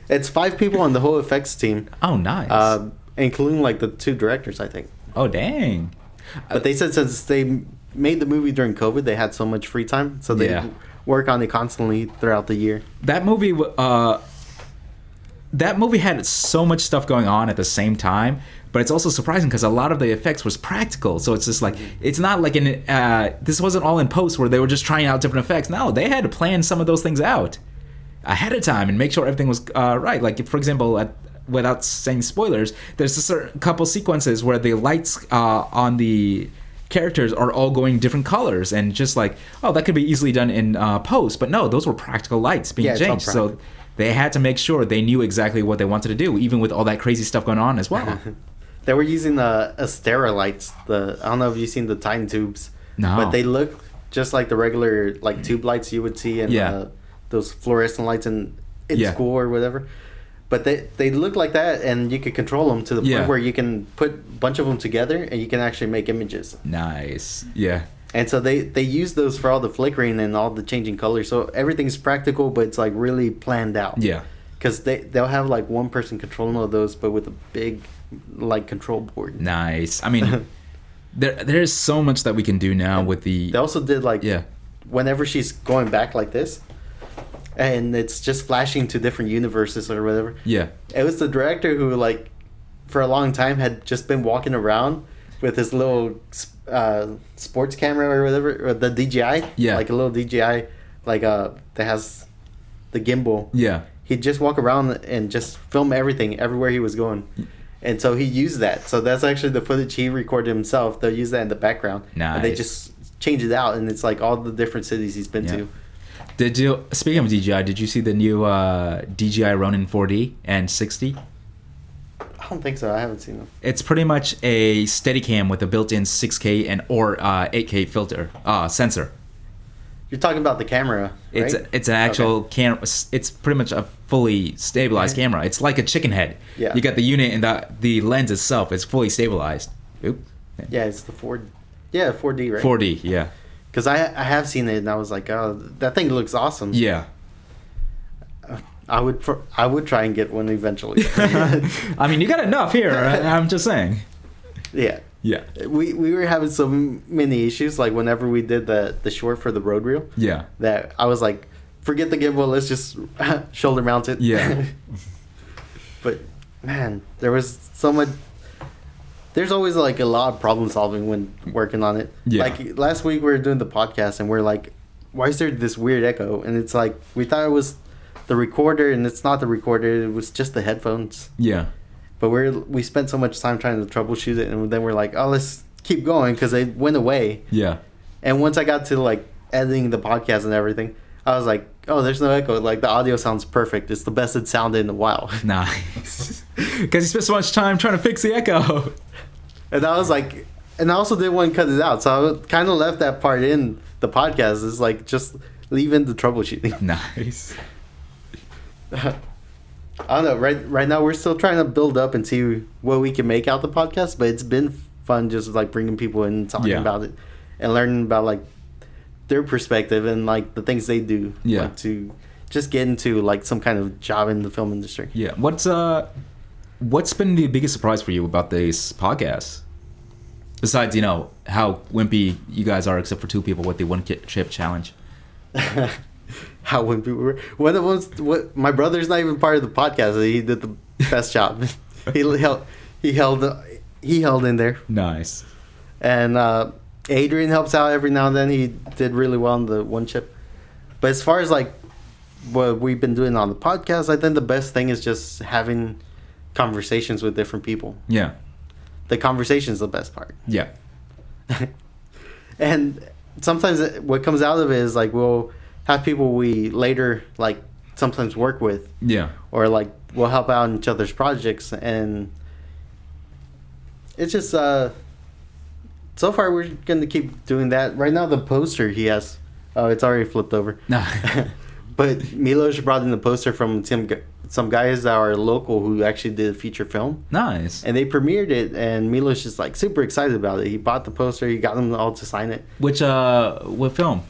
It's 5 people on the whole effects team, Oh, nice. including like the 2 directors, I think. Oh, dang. But they said since they made the movie during COVID, they had so much free time, so they Yeah. work on it constantly throughout the year. That movie had so much stuff going on at the same time, but it's also surprising because a lot of the effects was practical. So it's just like, it's not like this wasn't all in post where they were just trying out different effects. No, they had to plan some of those things out ahead of time and make sure everything was right. Like, for example, without saying spoilers, there's a certain couple sequences where the lights on the characters are all going different colors, and just like, oh, that could be easily done in post, but no, those were practical lights being Yeah, it's all changed. So practical. they had to make sure they knew exactly what they wanted to do, even with all that crazy stuff going on as well. They were using the Astera lights. I don't know if you've seen the Titan tubes. No. But they look just like the regular like tube lights you would see in Yeah. those fluorescent lights in Yeah. school or whatever. But they look like that, and you could control them to the Yeah. point where you can put a bunch of them together, and you can actually make images. Nice. Yeah. And so they use those for all the flickering and all the changing colors. So everything's practical, but it's like really planned out. Yeah. Because they'll have like one person controlling all those, but with a big like control board. Nice. I mean, there's so much that we can do now with the. They also did like Yeah. whenever she's going back like this, and it's just flashing to different universes or whatever. Yeah. It was the director who like for a long time had just been walking around with his little sports camera or whatever, or the DJI. Yeah. Like a little DJI, like that has the gimbal. Yeah. He'd just walk around and just film everything everywhere he was going. And so he used that. So that's actually the footage he recorded himself. They'll use that in the background. Nice. And they just change it out, and it's like all the different cities he's been to. Did you, speaking of DJI, did you see the new DJI Ronin 4D and 60? I don't think so. I haven't seen them. It's pretty much a Steadicam with a built-in 6K or 8K filter sensor. You're talking about the camera, right? It's an actual camera. It's pretty much a fully stabilized camera. It's like a chicken head. Yeah. You got the unit and the lens itself is fully stabilized. Oop. Yeah, it's the 4D, right? 4D, yeah. Because I have seen it and I was like, oh, that thing looks awesome. Yeah. I would try and get one eventually. I mean, you got enough here. I'm just saying. Yeah. Yeah. We were having so many issues, like whenever we did the short for the road reel. Yeah. That I was like, forget the gimbal, let's just shoulder mount it. Yeah. But man, there was so much. There's always like a lot of problem solving when working on it. Yeah. Like last week we were doing the podcast and we're like, why is there this weird echo? And it's like we thought it was the recorder, and it's not the recorder. It was just the headphones. Yeah. But we spent so much time trying to troubleshoot it, and then we're like, oh, let's keep going because it went away. Yeah. And once I got to like editing the podcast and everything, I was like, oh, there's no echo. Like the audio sounds perfect. It's the best it sounded in a while. Nice. Because you spent so much time trying to fix the echo. And I was like, and I also didn't want to cut it out, so I kind of left that part in the podcast. It's like just leave in the troubleshooting. Nice. I don't know. Right now we're still trying to build up and see what we can make out the podcast, but it's been fun just like bringing people in and talking about it and learning about like their perspective and like the things they do. Yeah. Like, to just get into like some kind of job in the film industry. Yeah. What's been the biggest surprise for you about this podcast? Besides, how wimpy you guys are, except for 2 people with the one chip challenge. How when people were one of them. My brother's not even part of the podcast. He did the best job. he held in there. Nice. And Adrian helps out every now and then. He did really well on the one chip. But as far as like what we've been doing on the podcast, I think the best thing is just having conversations with different people. Yeah. The conversation's the best part. Yeah. And sometimes what comes out of it is like we'll have people we later like sometimes work with. Yeah. Or like we'll help out in each other's projects, and it's just so far we're gonna keep doing that. Right now the poster he has, it's already flipped over. No. But Milos brought in the poster from some guys that are local who actually did a feature film. Nice. And they premiered it, and Milos is like super excited about it. He bought the poster. He got them all to sign it. What film?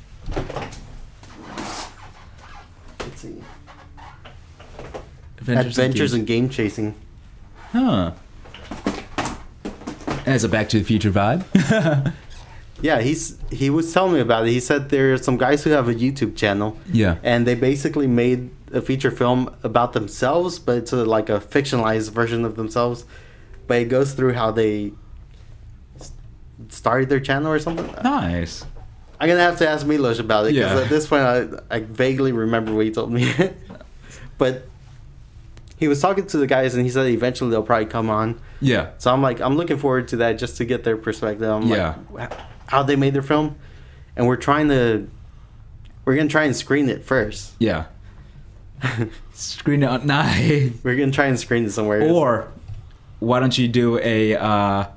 Let's see. Adventures in Game Chasing. Huh. As a Back to the Future vibe. Yeah, he was telling me about it. He said there are some guys who have a YouTube channel. Yeah. And they basically made a feature film about themselves, but it's like a fictionalized version of themselves. But it goes through how they started their channel or something. Nice. I'm going to have to ask Milos about it, because Yeah. at this point I vaguely remember what he told me. But he was talking to the guys, and he said eventually they'll probably come on. Yeah. So I'm looking forward to that just to get their perspective on like how they made their film. And we're going to try and screen it first. Yeah. Screen it on. Nice. We're going to try and screen it somewhere. Or why don't you do a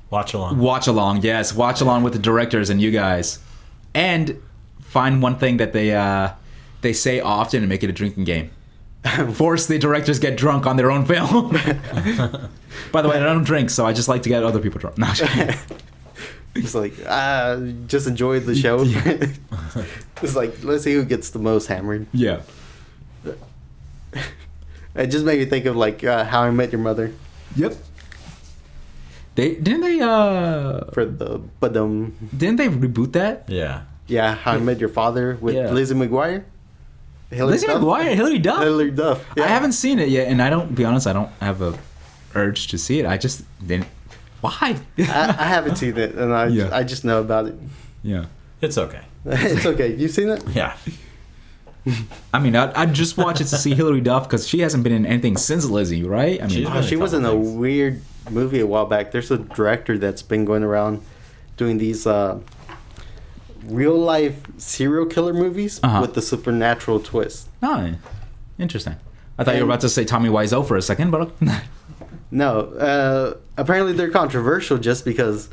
Watch along. watch along? Yes, watch along with the directors and you guys, and find one thing that they say often and make it a drinking game. Force the directors get drunk on their own film. By the way, I don't drink, so I just like to get other people drunk. No, It's like, just enjoy the show. It's like, let's see who gets the most hammered. yeah. It just made me think of like How I Met Your Mother. Yep. Didn't they For the didn't they reboot that? Yeah. How I Met Your Father with Yeah. Lizzie McGuire. Lizzie McGuire, Hilary Duff. Hilary Duff. Yeah. I haven't seen it yet, and I don't have a urge to see it. I just didn't. Why? I haven't seen it, and I just know about it. Yeah. It's okay. It's okay. You've seen it? Yeah. I mean, I'd just watch it to see Hilary Duff because she hasn't been in anything since Lizzie, right? I mean, She's been She was in a weird movie a while back. There's a director that's been going around doing these real life serial killer movies with the supernatural twist. oh, interesting. I thought you were about to say Tommy Wiseau for a second, but No, apparently they're controversial just because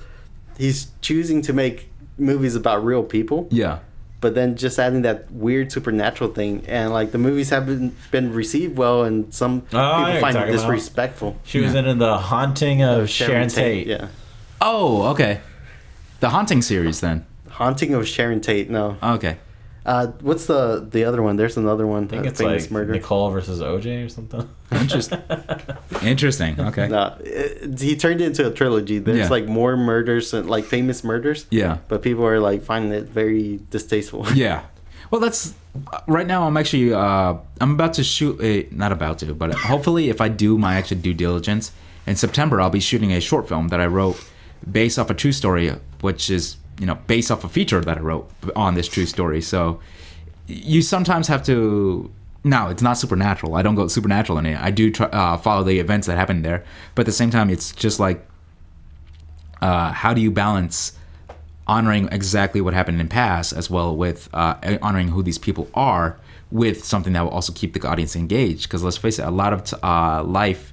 he's choosing to make movies about real people. yeah, But then just adding that weird supernatural thing, and like the movies haven't been received well, and some people find it talking about. disrespectful. She was in The Haunting of Sharon Tate. Yeah. Oh, okay. The Haunting series, then. Haunting of Sharon Tate. No. Okay. What's the other one? There's another one. I think it's Famous like Murder. Nicole versus OJ or something. Interesting. Okay. No, he turned it into a trilogy. There's like more murders and like famous murders. Yeah. But people are like finding it very distasteful. Yeah. Well, that's right now. I'm actually I'm about to shoot not about to, but hopefully, if I do my actual due diligence in September, I'll be shooting a short film that I wrote based off a true story, which is based off a feature that I wrote on this true story. So you sometimes have to. No, it's not supernatural. I don't go supernatural in it. I do follow the events that happen there, but at the same time, it's just like how do you balance honoring exactly what happened in the past, as well with honoring who these people are, with something that will also keep the audience engaged. Because let's face it, a lot of life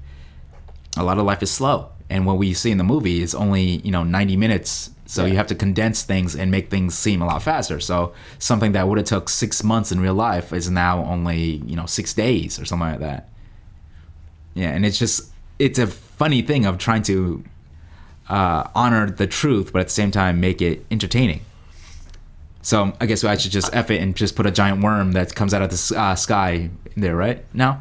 is slow, and what we see in the movie is only 90 minutes. So you have to condense things and make things seem a lot faster. So something that would have took 6 months in real life is now only 6 days or something like that. Yeah, and it's a funny thing of trying to honor the truth, but at the same time make it entertaining. So I guess I should just F it and just put a giant worm that comes out of the sky in there, right? No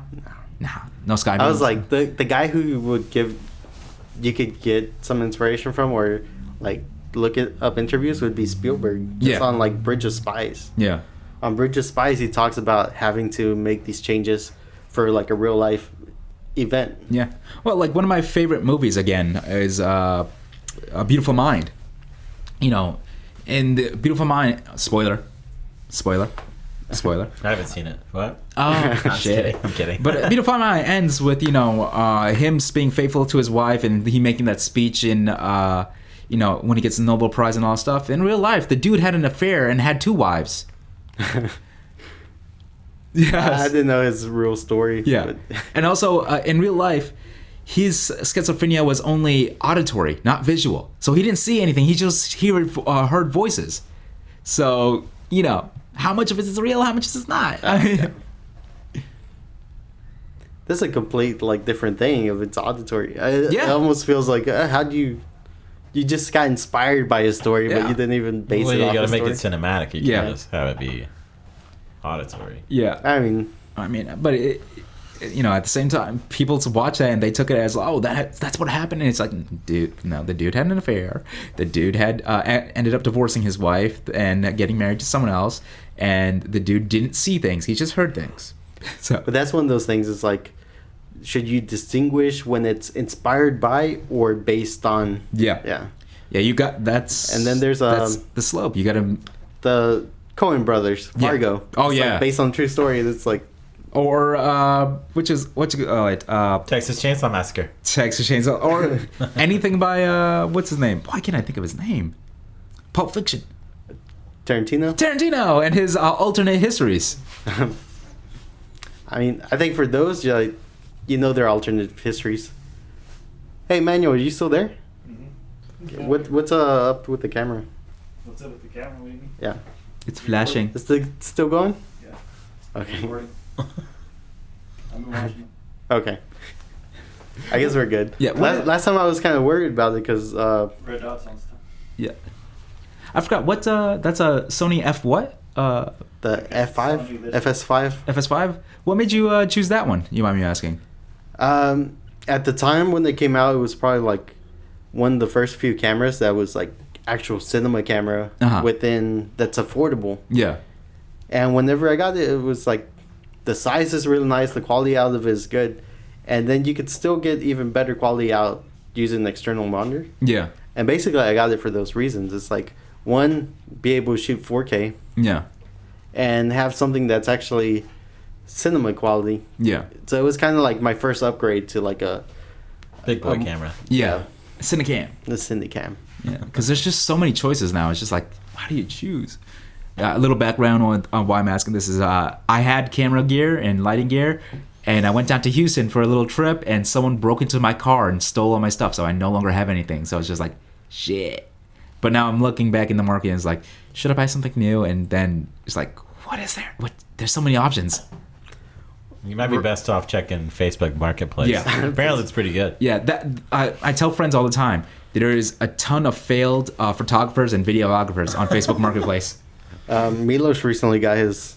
sky. I was like the guy who would you could get some inspiration from, or like look up interviews, would be Spielberg. Just on like Bridge of Spies. Yeah. On Bridge of Spies, he talks about having to make these changes for like a real life event. Yeah. Well, like one of my favorite movies again is A Beautiful Mind. In the Beautiful Mind, spoiler. I haven't seen it. What? Oh, shit. I'm kidding. But Beautiful Mind ends with him being faithful to his wife, and he making that speech in when he gets the Nobel Prize and all that stuff. In real life, the dude had an affair and had 2 wives. Yes. I didn't know his real story. Yeah. And also, in real life, his schizophrenia was only auditory, not visual. So he didn't see anything. He just heard voices. So, how much of it is real, how much is it not? This is a complete, different thing if it's auditory. It almost feels like, how do you just got inspired by his story, but you didn't even base it off you gotta the make story? it cinematic. You can't just have it be auditory. Yeah. I mean, but it, at the same time, people watch that and they took it as, that's what happened. And it's like, dude, no, the dude had an affair. The dude had ended up divorcing his wife and getting married to someone else. And the dude didn't see things. He just heard things. But that's one of those things. It's like, should you distinguish when it's inspired by or based on? Yeah. You got that's. And then there's that's the slope. You got to the Coen brothers, Fargo. Yeah. Oh, it's based on true story. It's like. Or Texas Chainsaw Massacre. Texas Chainsaw, or anything by what's his name? Why can't I think of his name? Pulp Fiction. Tarantino and his alternate histories. I mean, I think for those, their alternate histories. Hey, Manuel, are you still there? Mm-hmm. Okay. What's up with the camera? What's up with the camera, what do you mean? Yeah. It's flashing. Is it still going? Yeah. Okay. I've been watching. Okay. I guess we're good. Yeah. Last time I was kind of worried about it because Red dots on stuff. Yeah. I forgot what that's a Sony F what? The F5, FS5. FS5. What made you choose that one? You mind me asking? At the time when they came out, it was probably like one of the first few cameras that was like actual cinema camera within that's affordable. Yeah. And whenever I got it, it was like the size is really nice, the quality out of it is good, and then you could still get even better quality out using an external monitor. Yeah. And basically, I got it for those reasons. It's like, one, be able to shoot 4K. Yeah. And have something that's actually cinema quality. Yeah. So it was kind of like my first upgrade to like a big boy camera. Yeah. Cinecam. The Cinecam. Yeah. Because there's just so many choices now. It's just like, how do you choose? A little background on why I'm asking this is I had camera gear and lighting gear, and I went down to Houston for a little trip, and someone broke into my car and stole all my stuff, so I no longer have anything. So it's just like, shit. But now I'm looking back in the market and it's like, should I buy something new? And then it's like, what is there? There's so many options. You might be best off checking Facebook Marketplace. Yeah. Apparently it's pretty good. Yeah, that I tell friends all the time. There is a ton of failed photographers and videographers on Facebook Marketplace. Milos recently got his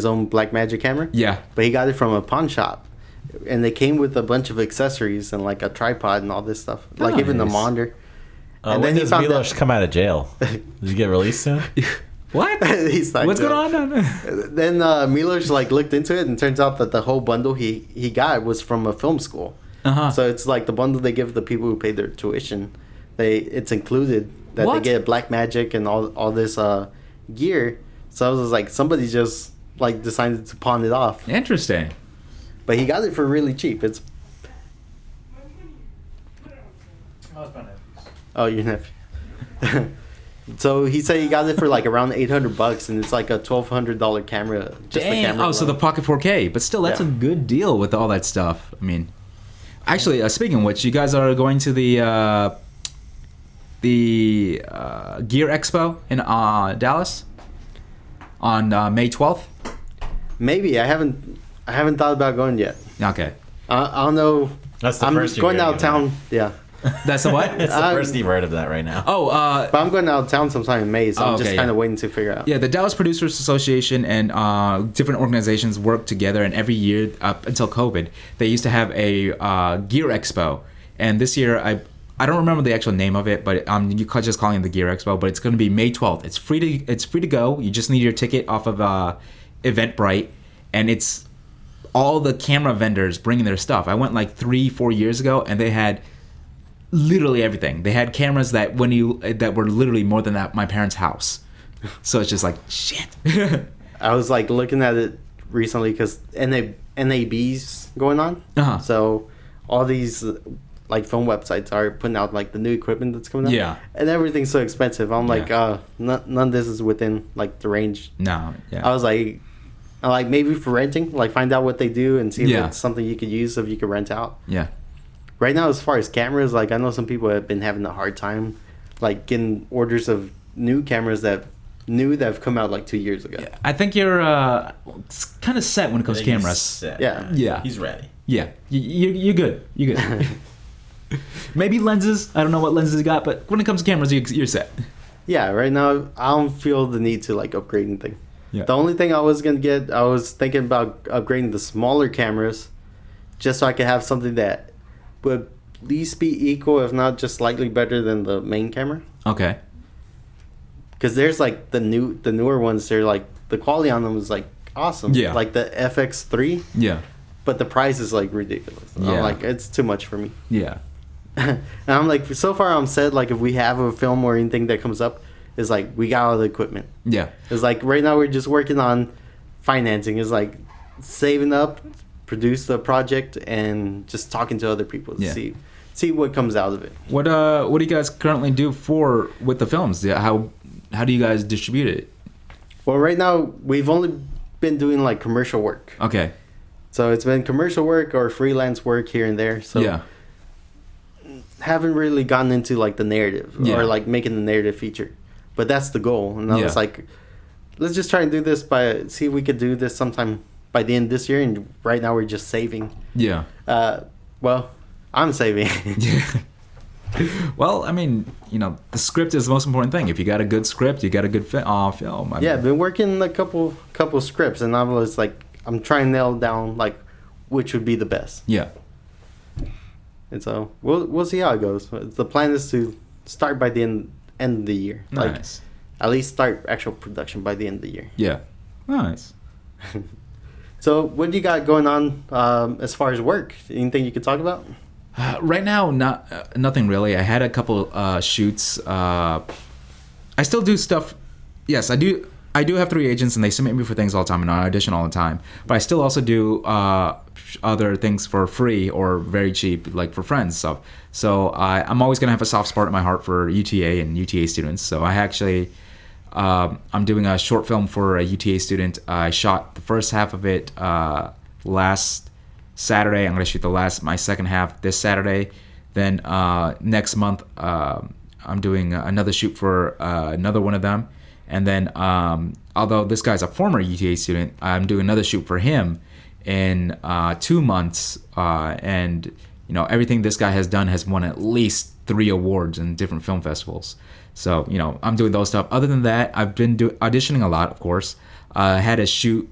own Blackmagic camera. Yeah. But he got it from a pawn shop. And they came with a bunch of accessories and like a tripod and all this stuff. Like even the Nice. monitor. And when does Milos come out of jail? Did he get released soon? What? He's like, What's going on? Then Milos like looked into it and turns out that the whole bundle he got was from a film school. Uh-huh. So it's like the bundle they give the people who pay their tuition. It's included that What? they get Blackmagic and all this gear. So I was just like, somebody just like decided to pawn it off. Interesting. But he got it for really cheap. It's Oh, it's my nephew's. oh, your nephew. So he said he got it for like around $800, and it's like a $1,200 camera. Just the Damn. camera Oh, so the alone. Pocket 4K. But still, that's Yeah. a good deal with all that stuff. I mean, actually, speaking of which, you guys are going to the Gear Expo in Dallas on May 12th. Maybe I haven't thought about going yet. Okay. I don't know. That's the I'm first you're going hearing out of town. Yeah, That's the what? It's the first you've heard of that right now. Oh, but I'm going out of town sometime in May, so I'm Okay, just kind yeah. of waiting to figure out. yeah, the Dallas Producers Association and different organizations work together, and every year up until COVID, they used to have a Gear Expo. And this year, I don't remember the actual name of it, but you could just calling it the Gear Expo. But it's going to be May 12th. It's free to go. You just need your ticket off of Eventbrite, and it's all the camera vendors bringing their stuff. I went like 3-4 years ago, and they had literally everything. They had cameras that were literally more than my parents' house. So it's just like shit. I was like looking at it recently because NAB's going on. Uh-huh. So all these like film websites are putting out like the new equipment that's coming out. Yeah. And everything's so expensive. I'm like, Yeah. none of this is within like the range. No, yeah. I was like maybe for renting, like find out what they do and see if Yeah. it's something you could use, if you could rent out. Yeah. Right now, as far as cameras, like I know some people have been having a hard time, like getting orders of new cameras that have come out like 2 years ago. I think you're kind of set when it comes to cameras. Yeah. Yeah. He's ready. Yeah, you're good. You're good. Maybe lenses. I don't know what lenses you got, but when it comes to cameras, you're set. Yeah, right now I don't feel the need to like upgrade anything. Yeah. The only thing I was thinking about upgrading the smaller cameras, just so I could have something that would at least be equal, if not just slightly better than the main camera. Okay. Because there's like the newer ones. They're like the quality on them is like awesome. Yeah. Like the FX3, Yeah. but the price is like ridiculous. Yeah. I'm like, it's too much for me. Yeah. And I'm like, so far I'm said, like if we have a film or anything that comes up, it's like we got all the equipment. Yeah. It's like right now we're just working on financing. It's like saving up, produce the project, and just talking to other people to Yeah. see what comes out of it. What do you guys currently do with the films? Yeah, how do you guys distribute it? Well, right now we've only been doing like commercial work. Okay. So it's been commercial work or freelance work here and there. So Yeah. haven't really gotten into like the narrative Yeah. or like making the narrative feature. But that's the goal. And I Yeah. was like, let's just try and do this see if we could do this sometime by the end of this year. And right now we're just saving. Yeah. Well, I'm saving. Yeah. Well, I mean, the script is the most important thing. If you got a good script, you got a good film. Yeah, I've been working a couple scripts, and I was like, I'm trying to nail down like which would be the best. Yeah. And so we'll see how it goes. The plan is to start by the end of the year. Like Nice. at least start actual production by the end of the year. Yeah. Nice. So what do you got going on as far as work? Anything you could talk about? Right now, nothing really. I had a couple shoots. I still do stuff. Yes, I do. I do have 3 agents, and they submit me for things all the time, and I audition all the time. But I still also do other things for free or very cheap, like for friends stuff. So I'm always gonna have a soft spot in my heart for UTA and UTA students. So I actually, I'm doing a short film for a UTA student. I shot the first half of it last Saturday. I'm gonna shoot my second half this Saturday. Then next month, I'm doing another shoot for another one of them. And then, although this guy's a former UTA student, I'm doing another shoot for him in 2 months, and you know, everything this guy has done has won at least 3 awards in different film festivals. So, you know, I'm doing those stuff. Other than that, I've been auditioning a lot, of course. I had a shoot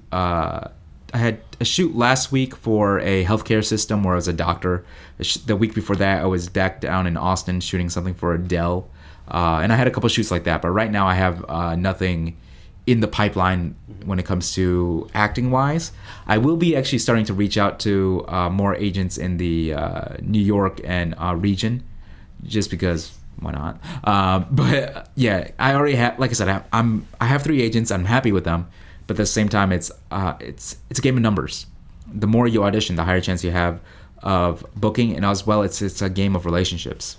last week for a healthcare system where I was a doctor. The week before that, I was back down in Austin shooting something for Adele. And I had a couple shoots like that. But right now I have nothing in the pipeline when it comes to acting wise. I will be actually starting to reach out to more agents in the New York and region, just because why not? But yeah, I already have, like I said, I have 3 agents. I'm happy with them, but at the same time, it's a game of numbers. The more you audition, the higher chance you have of booking, and as well, it's a game of relationships.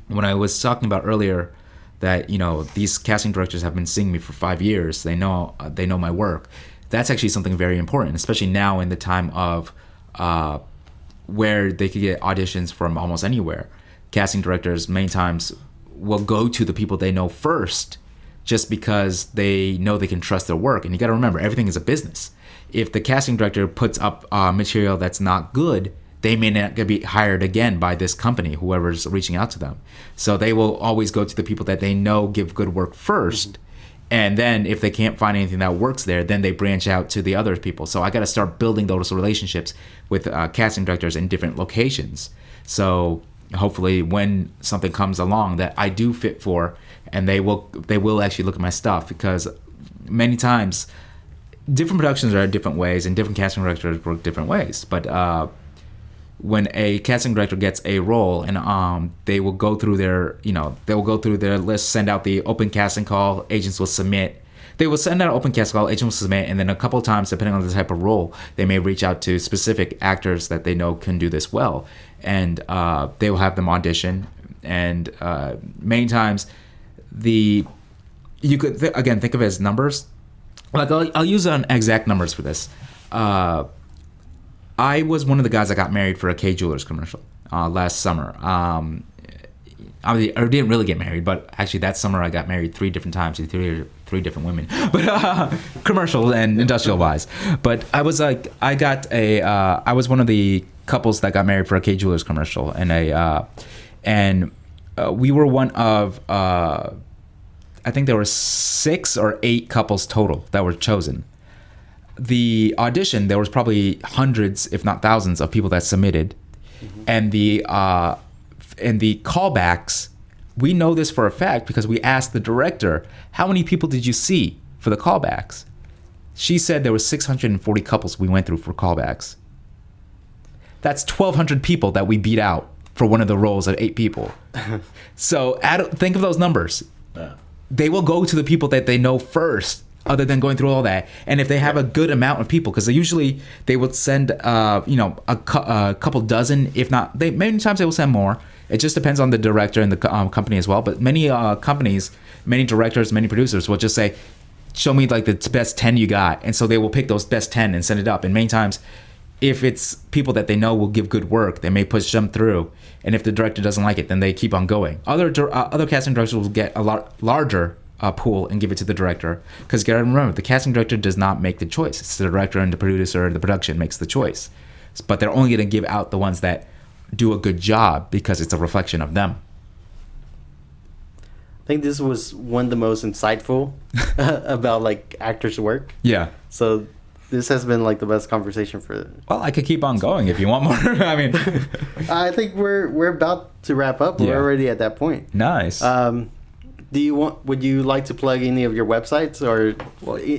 When I was talking about earlier that, you know, these casting directors have been seeing me for 5 years, they know my work. That's actually something very important, especially now in the time of where they could get auditions from almost anywhere. Casting directors many times will go to the people they know first, just because they know they can trust their work. And you got to remember, everything is a business. If the casting director puts up material that's not good, they may not be hired again by this company, whoever's reaching out to them. So they will always go to the people that they know give good work first. And then if they can't find anything that works there, then they branch out to the other people. So I got to start building those relationships with casting directors in different locations. So hopefully when something comes along that I do fit for, and they will actually look at my stuff, because many times different productions are different ways and different casting directors work different ways. But when a casting director gets a role, and they will go through their list, send out the open casting call, agents will submit. They will send out an open casting call, agents will submit, and then a couple of times, depending on the type of role, they may reach out to specific actors that they know can do this well, and they will have them audition. And many times, you could again think of it as numbers. Like I'll use exact numbers for this. I was one of the guys that got married for a K Jewelers commercial last summer. I didn't really get married, but actually that summer I got married 3 different times to three different women, but commercial and industrial wise. But I was like, I was one of the couples that got married for a K Jewelers commercial, and we were one of I think there were 6 or 8 couples total that were chosen. The audition, there was probably hundreds, if not thousands, of people that submitted, and the callbacks, we know this for a fact because we asked the director, how many people did you see for the callbacks? She said there were 640 couples we went through for callbacks. That's 1,200 people that we beat out for one of the roles of 8 people. So think of those numbers. Yeah. They will go to the people that they know first, other than going through all that. And if they have a good amount of people, because they would send a couple dozen, if not, many times they will send more. It just depends on the director and the company as well. But many companies, many directors, many producers will just say, show me like the best 10 you got. And so they will pick those best 10 and send it up. And many times, if it's people that they know will give good work, they may push them through. And if the director doesn't like it, then they keep on going. Other casting directors will get a lot larger pool and give it to the director, because you gotta remember, the casting director does not make the choice. It's the director and the producer, the production makes the choice, but they're only going to give out the ones that do a good job because it's a reflection of them. I think this was one of the most insightful about like actors' work. Yeah. So this has been like the best conversation for. Well, I could keep on going if you want more. I mean, I think we're about to wrap up. We're already at that point. Nice. Would you like to plug any of your websites or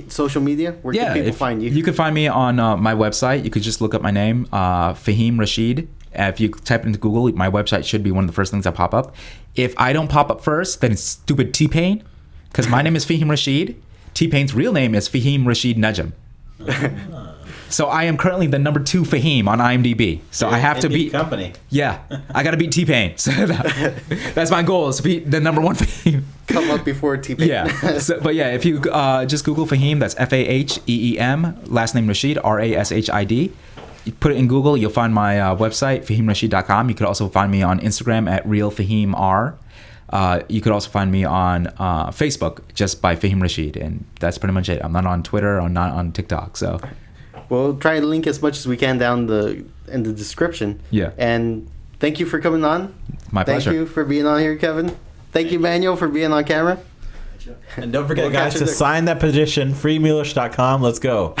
social media? Where can people find you? You could find me on my website. You could just look up my name, Fahim Rashid. If you type into Google, my website should be one of the first things that pop up. If I don't pop up first, then it's stupid T-Pain, because my name is Fahim Rashid. T-Pain's real name is Fahim Rashid Najam. So I am currently the number 2 Fahim on IMDb. So I have to beat company. Yeah, I got to beat T-Pain. So that's my goal, is to beat the number 1 Fahim. Come up before T-Pain. Yeah. But yeah, if you just Google Fahim, that's Faheem, last name Rashid, Rashid. You put it in Google, you'll find my website, FahimRashid.com. You could also find me on Instagram at RealFahimR. You could also find me on Facebook just by Fahim Rashid, and that's pretty much it. I'm not on Twitter, I'm not on TikTok, so. We'll try to link as much as we can down in the description. Yeah. And thank you for coming on. My pleasure. Thank you for being on here, Kevin. Thank you, Manuel, for being on camera. And don't forget, We'll guys, catch to you there. sign that petition, freemulish.com. Let's go.